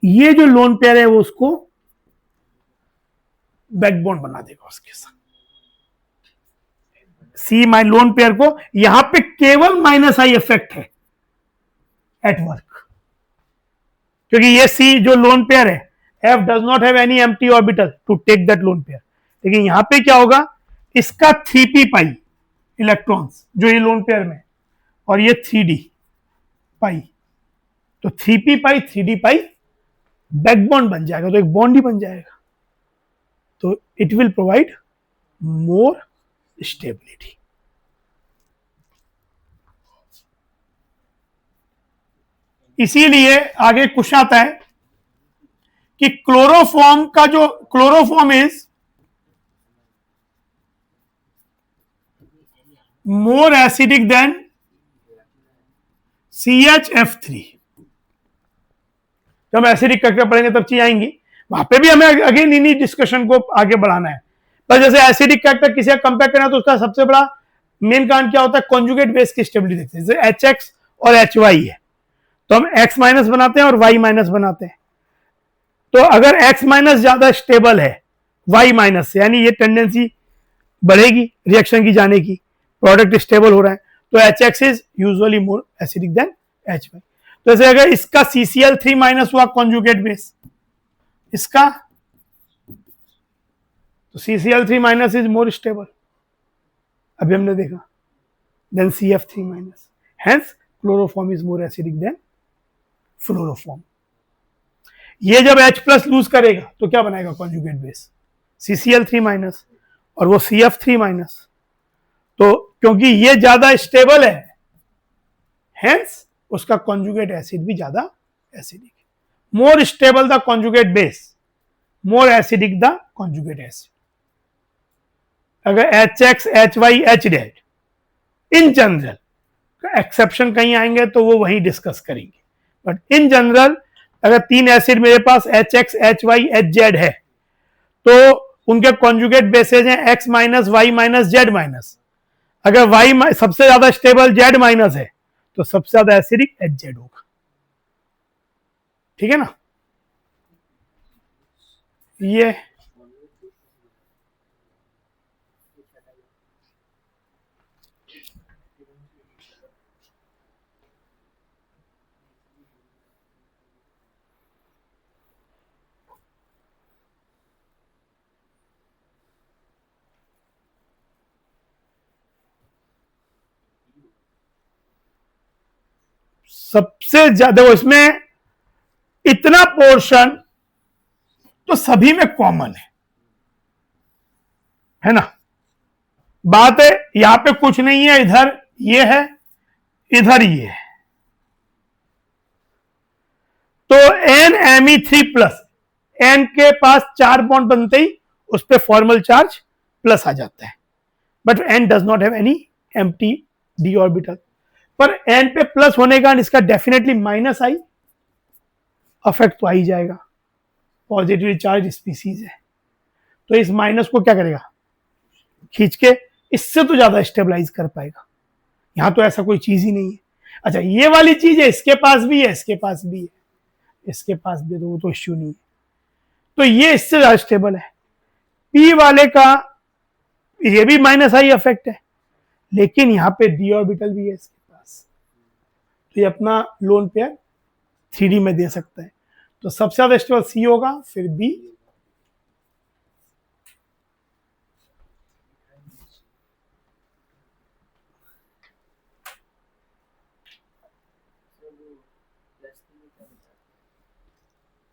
Speaker 1: ये जो लोन पेयर है वो उसको बैकबोन बना देगा उसके साथ, सी माइन लोन पेयर को, यहां पे केवल -i इफेक्ट है एट वर्क, क्योंकि ये सी जो लोन पेयर है, F does not have any empty orbital to take that lone pair, लेकिन यहां पे क्या होगा, इसका 3p पाई इलेक्ट्रॉन्स जो ये लोन पेयर में, और ये 3d पाई, तो 3p पाई 3d पाई बैकबोन बन जाएगा, तो एक बॉन्ड ही बन जाएगा, तो it will provide more stability. इसीलिए आगे क्वेश्चन आता है कि क्लोरोफॉर्म का जो chloroform is more acidic then CHF3, जब एसिडिक करके पढ़ेंगे तब चीज आएंगी, वहां पे भी हमें अगेन इन्हीं डिस्कशन को आगे बढ़ाना है, पर जैसे एसिडिक कैरेक्टर किसी का कंपेयर करना तो उसका सबसे बड़ा मेन कारण क्या होता है, कॉन्जुगेट बेस की स्टेबिलिटी देखते हैं। जैसे HX और HY है तो हम X माइनस बनाते हैं और Y माइनस बनाते हैं। तो अगर X माइनस ज्यादा स्टेबल है Y माइनस से, यानी ये टेंडेंसी बढ़ेगी रिएक्शन की जाने की, प्रोडक्ट स्टेबल हो रहा है, तो HX is usually more acidic then HY। तो जैसे अगर इसका CCl3 माइनस हुआ कॉन्जुगेट बेस, इसका तो CCl3 minus is more stable, अभी हमने देखा, then CF3 minus, hence chloroform is more acidic than fluoroform. ये जब H प्लस लूज करेगा तो क्या बनाएगा कॉन्जुगेट बेस, CCl3 माइनस और वो CF3 माइनस। तो क्योंकि ये ज्यादा स्टेबल है, हेंस उसका कॉन्जुगेट एसिड भी ज्यादा एसिडिक है। More stable the conjugate base, more acidic the conjugate acid. अगर HX, HY, HZ in general, exception कहीं आएंगे तो वो वहीं डिस्कस करेंगे, बट इन जनरल अगर 3 एसिड मेरे पास HX, HY, HZ है तो उनके कॉन्जुगेट बेसेज हैं X minus, Y minus, Z minus. अगर Y सबसे ज्यादा स्टेबल Z माइनस है तो सबसे ज्यादा एसिडिक HZ होगा, ठीक है ना। ये सबसे ज्यादा, इसमें इतना पोर्शन तो सभी में कॉमन है ना। बात है यहां पे कुछ नहीं है, इधर ये है, इधर ये है, तो NMe3 प्लस, N के पास 4 बॉन्ड बनते ही उस पर फॉर्मल चार्ज प्लस आ जाता है, but N does not have any empty d orbital. पर N पे प्लस होने का इसका डेफिनेटली माइनस आई अफेक्ट तो आ ही जाएगा, पॉजिटिवली चार्ज स्पीसीज है, तो इस माइनस को क्या करेगा, खींच के इससे तो ज्यादा स्टेबलाइज कर पाएगा। यहां तो ऐसा कोई चीज ही नहीं है। अच्छा ये वाली चीज है, इसके पास भी है, इसके पास भी है, इसके पास भी, तो वो तो इश्यू नहीं है, तो ये इससे ज्यादा स्टेबल है। P वाले का ये भी माइनस आई इफेक्ट है, लेकिन यहां पे d ऑर्बिटल भी है इसके पास, तो ये अपना लोन पेयर 3D में दे सकता है। तो सबसे ज्यादा स्टेबल C होगा, फिर B,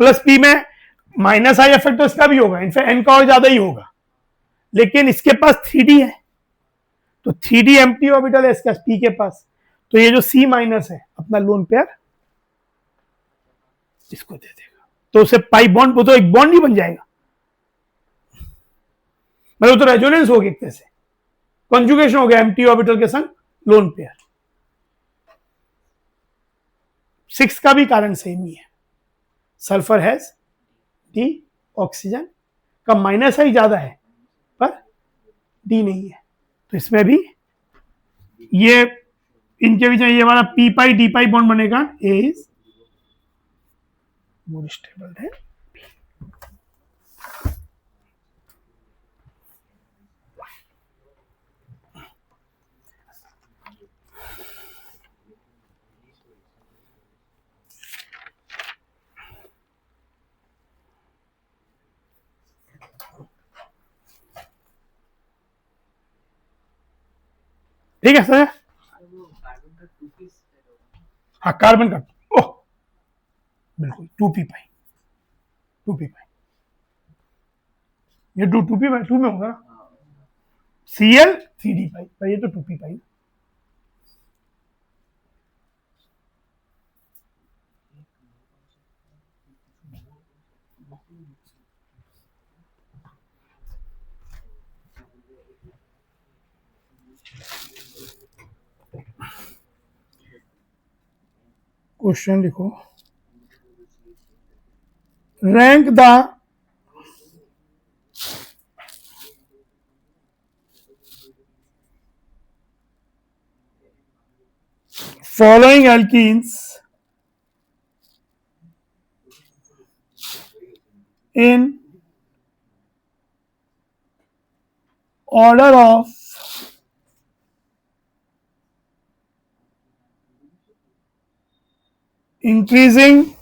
Speaker 1: प्लस P में माइनस आई इफेक्ट तो इसका भी होगा, इनफैक्ट N का और ज्यादा ही होगा, लेकिन इसके पास 3D है, तो 3D एम्प्टी ऑर्बिटल है इसका P के पास, तो ये जो C माइनस है अपना लोन पेयर इसको दे देगा, तो उसे पाई बॉन्ड, वो तो एक बॉन्ड ही बन जाएगा, मतलब तो रेजोनेंस हो गया एक तरह से, कॉन्जुगेशन हो गया एम्प्टी ऑर्बिटल के संग लोन पेयर। 6 का भी कारण सेम ही है, सल्फर हैज डी, ऑक्सीजन का माइनस आई ज्यादा है पर डी नहीं है, तो इसमें भी ये इनके बीच में ये वाला पी पाई डी पाई बॉन्ड बनेगा, ए इज मोर स्टेबल है। ठीक है सर, हाँ कार्बन का, ओह बिल्कुल 2p पाई, 2p पाई, ये 2p पाई 2 में होगा ना, Cl 3d पाई, ये तो 2p पाई। क्वेश्चन लिखो, rank the following alkenes in order of increasing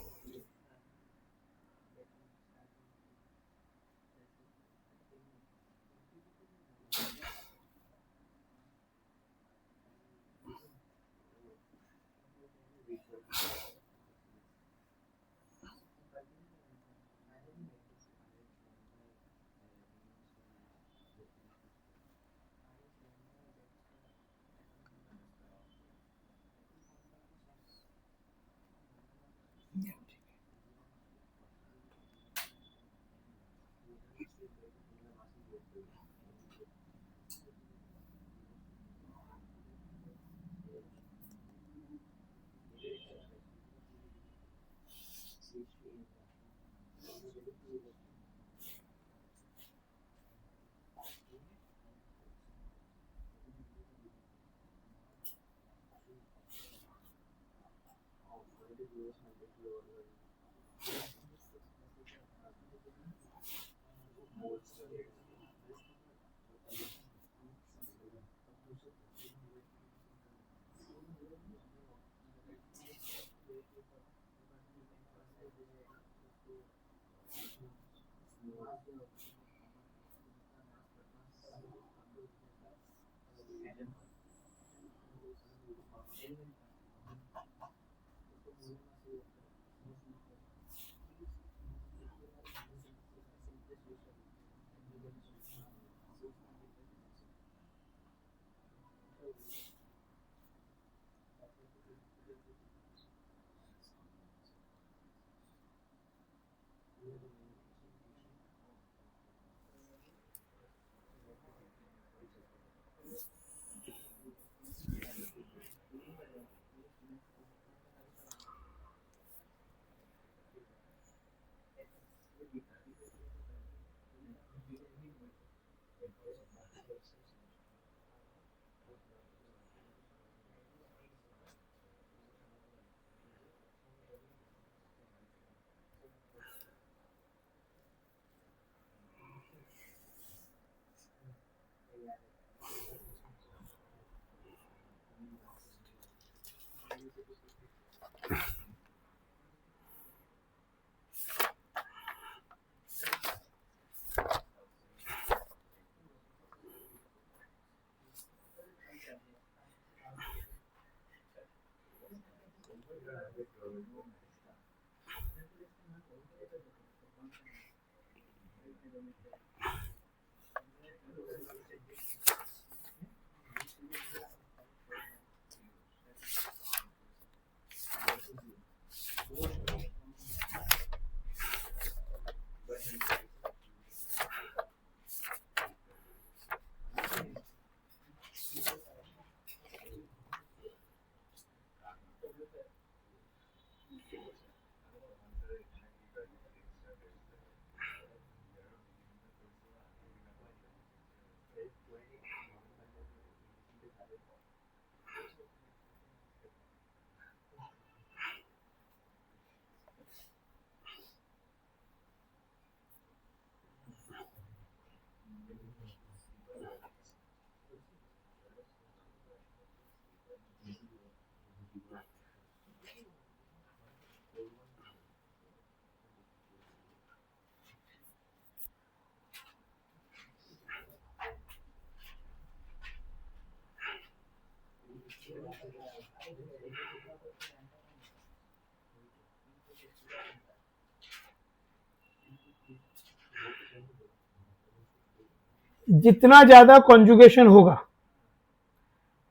Speaker 1: जितना ज्यादा कॉन्जुगेशन होगा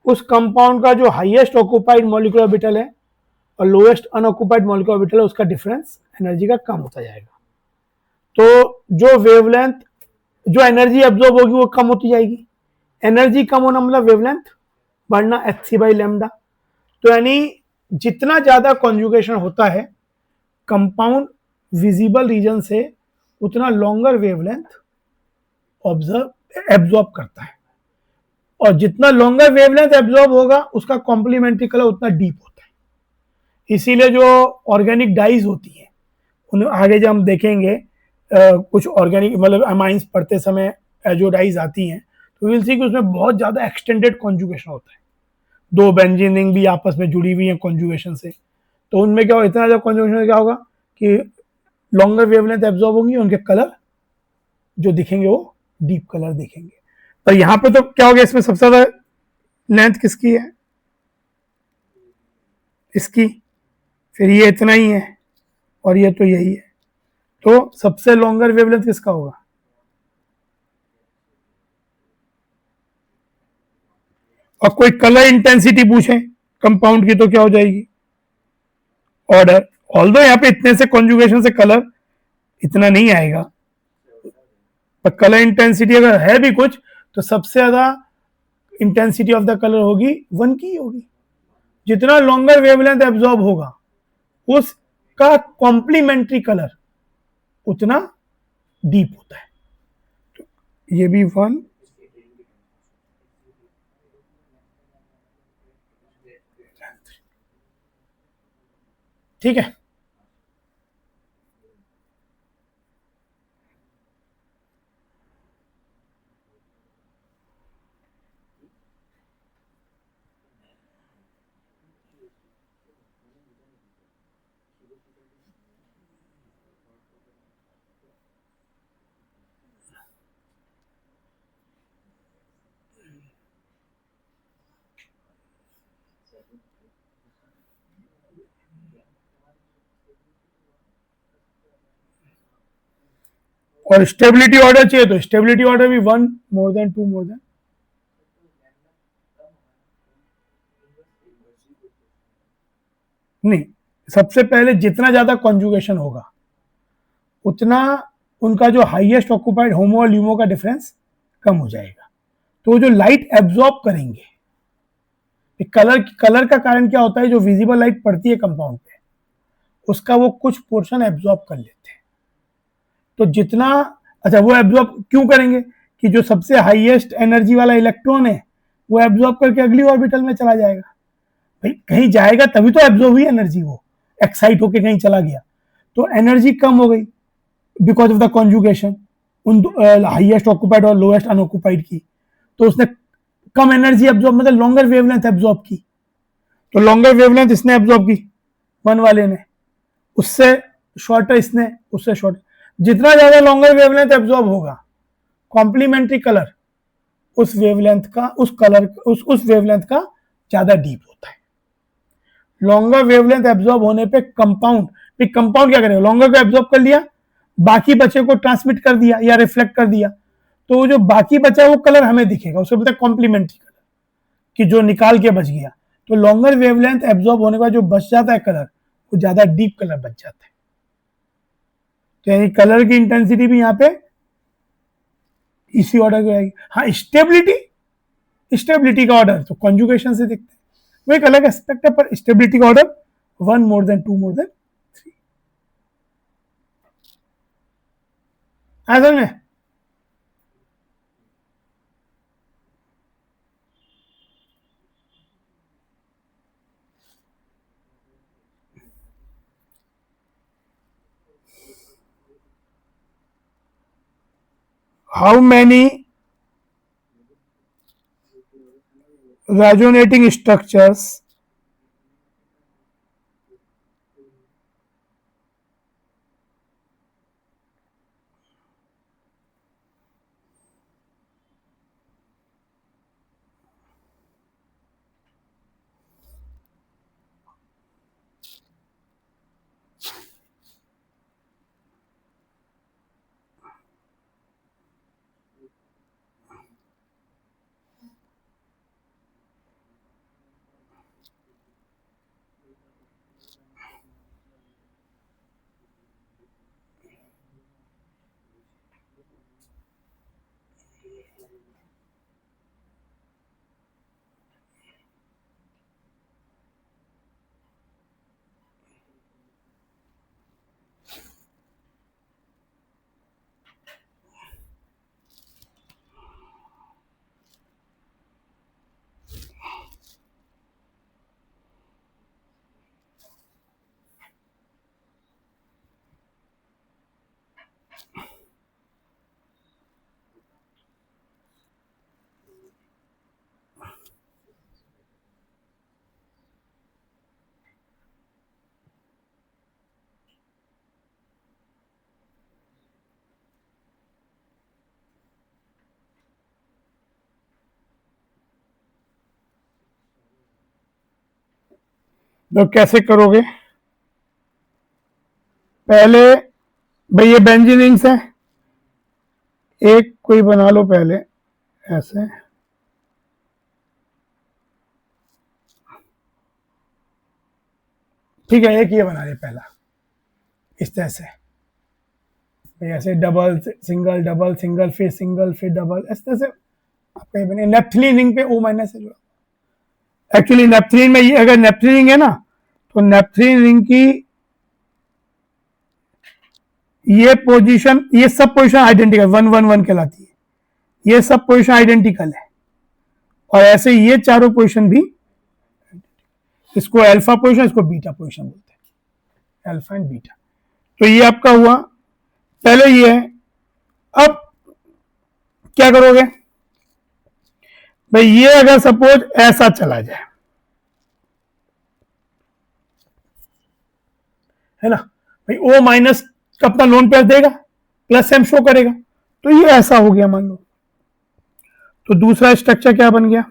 Speaker 1: उस कंपाउंड का जो हाईएस्ट ऑक्यूपाइड मॉलिक्यूलर ऑर्बिटल है और लोएस्ट अनऑक्यूपाइड मॉलिक्यूलर ऑर्बिटल है उसका डिफरेंस एनर्जी का कम होता जाएगा। तो जो वेवलेंथ जो एनर्जी एब्जॉर्ब होगी वो कम होती जाएगी। एनर्जी कम होना मतलब वेवलेंथ बढ़ना hc/λ। तो यानी जितना ज्यादा कॉन्जुगेशन होता है कंपाउंड विजिबल रीजन से उतना लॉन्गर वेवलेंथ ऑब्जर्व एब्जॉर्ब करता है और जितना लॉन्गर वेवलेंथ एब्जॉर्ब होगा उसका कॉम्प्लीमेंट्री कलर उतना डीप होता है। इसीलिए जो ऑर्गेनिक डाइज होती है उन आगे जब हम देखेंगे कुछ ऑर्गेनिक मतलब अमाइंस पढ़ते समय जो डाइज आती हैं तो विल सी कि उसमें बहुत ज़्यादा एक्सटेंडेड कॉन्जुगेशन होता है, दो बेंजीनिंग भी आपस में जुड़ी हुई है कॉन्जुगेशन से, तो उनमें क्या होगा, इतना ज़्यादा कॉन्जुगेशन क्या होगा कि लॉन्गर वेवलेंथ एब्जॉर्ब होंगी, उनके कलर जो दिखेंगे वो डीप कलर दिखेंगे। पर यहाँ पे तो क्या हो गया, इसमें सबसे ज्यादा लेंथ किसकी है, इसकी, फिर ये इतना ही है और ये तो यही है, तो सबसे लॉन्गर वेवलेंथ किसका होगा, और कोई कलर इंटेंसिटी पूछे कंपाउंड की तो क्या हो जाएगी, ऑर्डर। ऑल्दो यहाँ पे इतने से कॉन्जुगेशन से कलर इतना नहीं आएगा, पर कलर इंटेंसिटी अगर है भी कुछ तो सबसे ज्यादा इंटेंसिटी ऑफ द कलर होगी वन की होगी। जितना लॉन्गर वेवलेंथ एब्जॉर्ब होगा उसका कॉम्प्लीमेंट्री कलर उतना डीप होता है। तो ये भी वन, ठीक है। और स्टेबिलिटी ऑर्डर चाहिए तो स्टेबिलिटी ऑर्डर भी one more than two more than, नहीं, सबसे पहले जितना ज्यादा कॉन्जुगेशन होगा उतना उनका जो हाईएस्ट ऑक्यूपाइड होमो और ल्यूमो का डिफरेंस कम हो जाएगा, तो जो लाइट एब्जॉर्ब करेंगे, कलर का कारण क्या होता है, जो विजिबल लाइट पड़ती है कंपाउंड पे उसका वो कुछ पोर्शन एब्जॉर्ब कर लेते हैं। तो जितना, अच्छा वो एब्जॉर्ब क्यों करेंगे कि जो सबसे हाईएस्ट एनर्जी वाला इलेक्ट्रॉन है वो एब्जॉर्ब करके अगली ऑर्बिटल में चला जाएगा, भाई कहीं जाएगा तभी तो एब्जॉर्ब हुई एनर्जी, वो एक्साइट होके कहीं चला गया तो एनर्जी कम हो गई बिकॉज ऑफ द कॉन्जुगेशन उन हाईएस्ट ऑक्यूपाइड और लोएस्ट अनऑक्यूपाइड की, तो उसने कम एनर्जी एब्जॉर्ब मतलब लॉन्गर वेवलेंथ एब्जॉर्ब की, तो लॉन्गर वेवलेंथ इसने एब्जॉर्ब की वन वाले ने, उससे शॉर्टर इसने, उससे शॉर्टर, जितना ज्यादा लॉन्गर वेवलेंथ एब्जॉर्ब होगा कॉम्प्लीमेंट्री कलर उस वेवलेंथ का उस कलर उस वेवलेंथ का ज्यादा डीप होता है। लॉन्गर वेवलेंथ एब्जॉर्ब होने पे कंपाउंड क्या करेगा, लॉन्गर को एब्जॉर्ब कर लिया, बाकी बचे को ट्रांसमिट कर दिया या रिफ्लेक्ट कर दिया, तो वो जो बाकी बचा वो कलर हमें दिखेगा, उसे बोलते हैं कॉम्प्लीमेंट्री कलर, कि जो निकाल के बच गया। तो लॉन्गर वेवलेंथ एब्जॉर्ब होने का जो बच जाता है कलर वो ज्यादा डीप कलर बच जाता है। तो यानी कलर की इंटेंसिटी भी यहाँ पे इसी ऑर्डर की आएगी। हाँ, स्टेबिलिटी का ऑर्डर तो कॉन्जुगेशन से देखते हैं, वो एक अलग एस्पेक्ट है, पर स्टेबिलिटी का order one more than two more than three, असल में how many resonating structures तो कैसे करोगे? पहले भाई ये बेंजीन रिंग्स है, एक कोई बना लो पहले ऐसे, ठीक है, एक ये बना लिया पहला इस तरह से, ऐसे डबल सिंगल डबल सिंगल फिर डबल, इस तरह से आपका बने। नेप्थलीन रिंग पे O माइनस है जो, एक्चुअली नेप्थलीन में ये अगर नेप्थलीन रिंग है ना, तो नेप्थलीन रिंग की ये पोजीशन, ये सब पोजीशन आइडेंटिकल 1 1 1 कहलाती है, ये सब पोजीशन आइडेंटिकल है, और ऐसे ये चारों पोजीशन भी, इसको अल्फा पोजीशन, इसको बीटा पोजीशन बोलते हैं, अल्फा एंड बीटा। तो ये आपका हुआ, पहले ये है। अब क्या करोगे भाई, ये अगर सपोज ऐसा चला जाए, है ना भाई, O माइनस अपना लोन पेयर देगा, प्लस M शो करेगा, तो ये ऐसा हो गया मान लो। तो दूसरा स्ट्रक्चर क्या बन गया,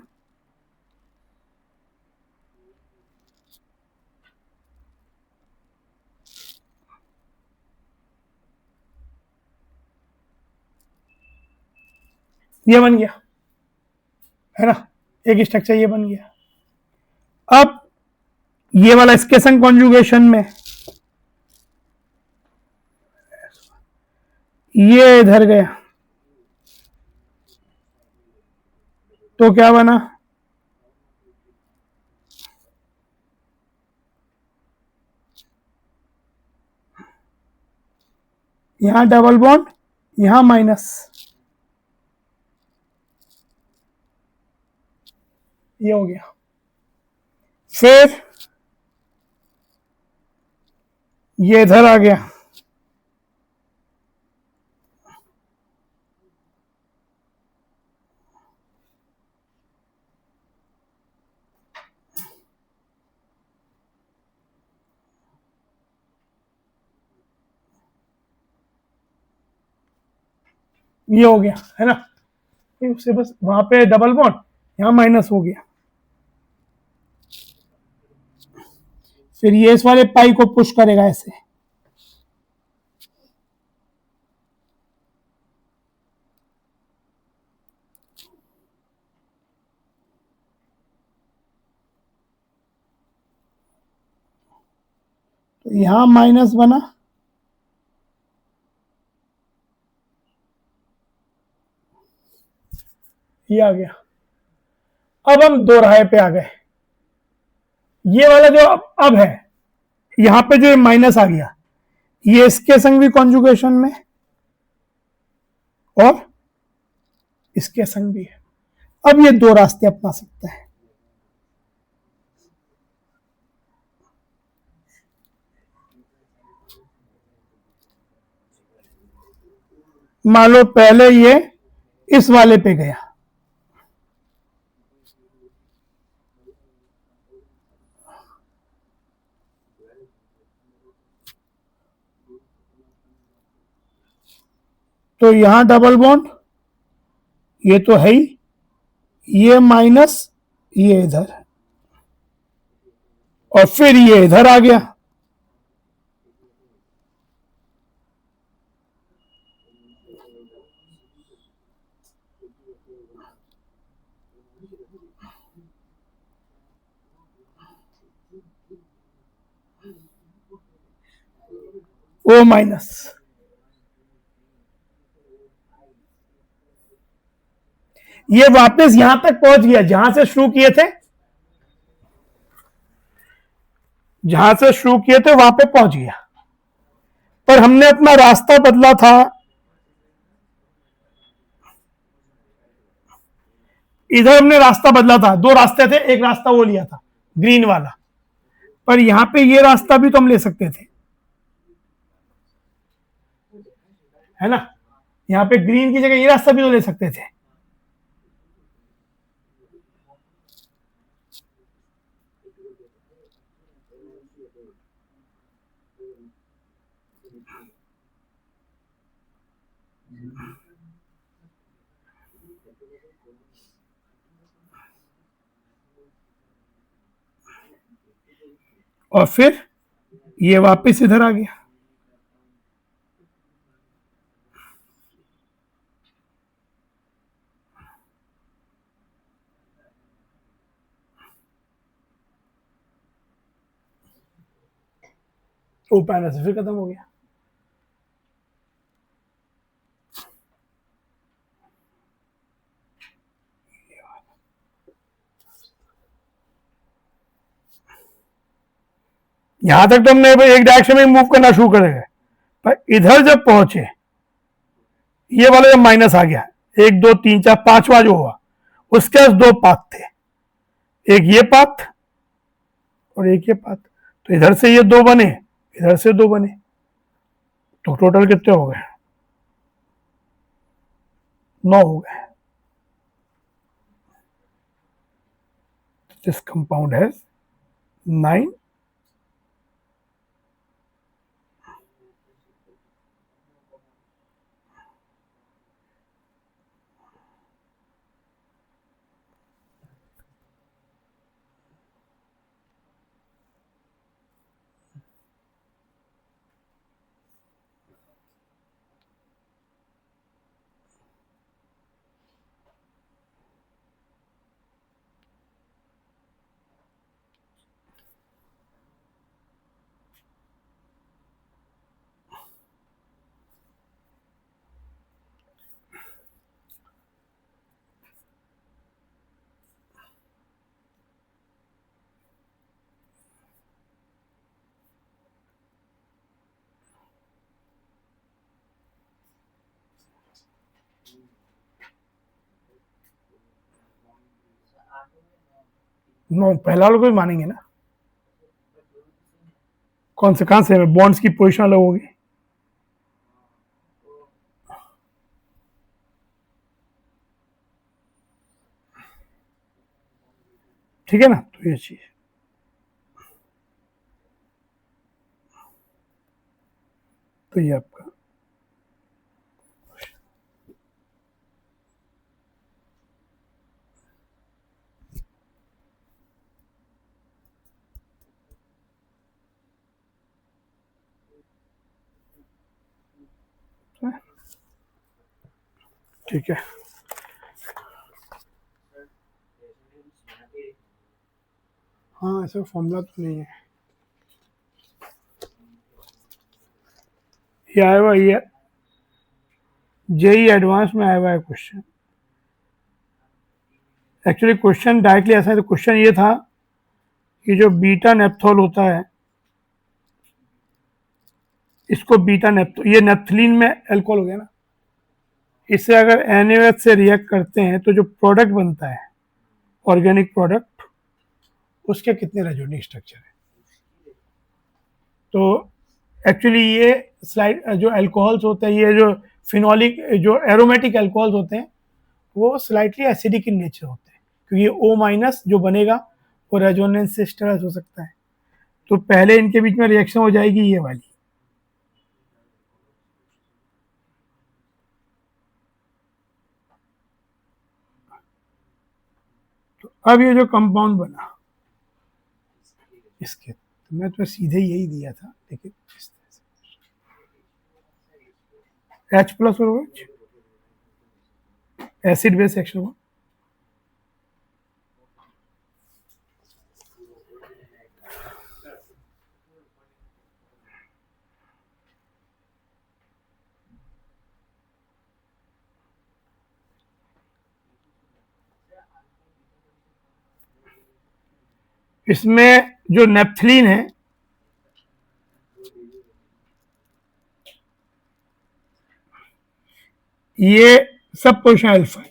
Speaker 1: ये बन गया, है ना, एक स्ट्रक्चर ये बन गया। अब ये वाला इसके संग कॉन्जुगेशन में ये इधर गया, तो क्या बना, यहां डबल बॉन्ड, यहां माइनस, ये हो गया। फिर ये इधर आ गया, ये हो गया, है ना, उससे बस वहां पे डबल बॉन्ड, यहां माइनस हो गया। फिर ये इस वाले पाई को पुश करेगा ऐसे, तो यहां माइनस बना, ये आ गया। अब हम दो राहे पे आ गए, ये वाला जो अब है, यहां पे जो माइनस आ गया, ये इसके संग भी कॉन्जुगेशन में और इसके संग भी है। अब ये दो रास्ते अपना सकते हैं, मान लो पहले ये इस वाले पे गया, तो यहां डबल बॉन्ड, ये तो है ही, ये माइनस, ये इधर, और फिर ये इधर आ गया, O माइनस, ये वापस यहां तक पहुंच गया जहां से शुरू किए थे, जहां से शुरू किए थे वहां पे पहुंच गया, पर हमने अपना रास्ता बदला था, इधर हमने रास्ता बदला था, दो रास्ते थे, एक रास्ता वो लिया था ग्रीन वाला, पर यहां पे ये रास्ता भी तो हम ले सकते थे, है ना। यहाँ पे ग्रीन की जगह ये रास्ता भी तो ले सकते थे। और फिर ये वापस इधर आ गया। वो पैनल से फिर खत्म हो गया। यहां तक तो हमने एक डायरेक्शन में मूव करना शुरू करेंगे, पर इधर जब पहुंचे, ये वाला जब माइनस आ गया, 1 2 3 4 5वां जो हुआ, उसके पास 2 पाथ थे, एक ये पाथ और एक ये पाथ। तो इधर से ये 2 बने, इधर से 2 बने, तो टोटल कितने हो गए? 9 हो गए। दिस कंपाउंड हैज 9 9 पहला वाला कोई मानेंगे ना। कौन से कहां से बॉन्ड्स की पोजीशन अलग होगी? ठीक है ना, तो ये चीज, तो ये आपका ठीक है। हाँ, ऐसा फॉर्मूला तो नहीं है। ये आया हुआ, ये जेई एडवांस में आया हुआ है क्वेश्चन। एक्चुअली क्वेश्चन डायरेक्टली ऐसा है, तो क्वेश्चन ये था कि जो बीटा नेप्थोल होता है, इसको बीटा नेप्थोल, ये नेप्थलीन में अल्कोहल हो गया ना, इससे अगर NaOH से रिएक्ट करते हैं तो जो प्रोडक्ट बनता है, ऑर्गेनिक प्रोडक्ट, उसके कितने रेजोनेटिव स्ट्रक्चर है। तो एक्चुअली ये स्लाइड जो अल्कोहल्स होते हैं, ये जो फिनोलिक जो एरोमेटिक अल्कोहल्स होते हैं, वो स्लाइटली एसिडिक इन नेचर होते हैं, क्योंकि O माइनस जो बनेगा वो रेजोनेंस से स्टेरस हो सकता है। तो पहले इनके बीच में रिएक्शन हो जाएगी ये वाली, तो अब ये जो कंपाउंड बना इसके, तो मैं तो सीधे यही दिया था, लेकिन इस तरह से H प्लस और OH एसिड बेस एक्शन हुआ। इसमें जो नेप्थलीन है, ये सब पोजिशन अल्फा है।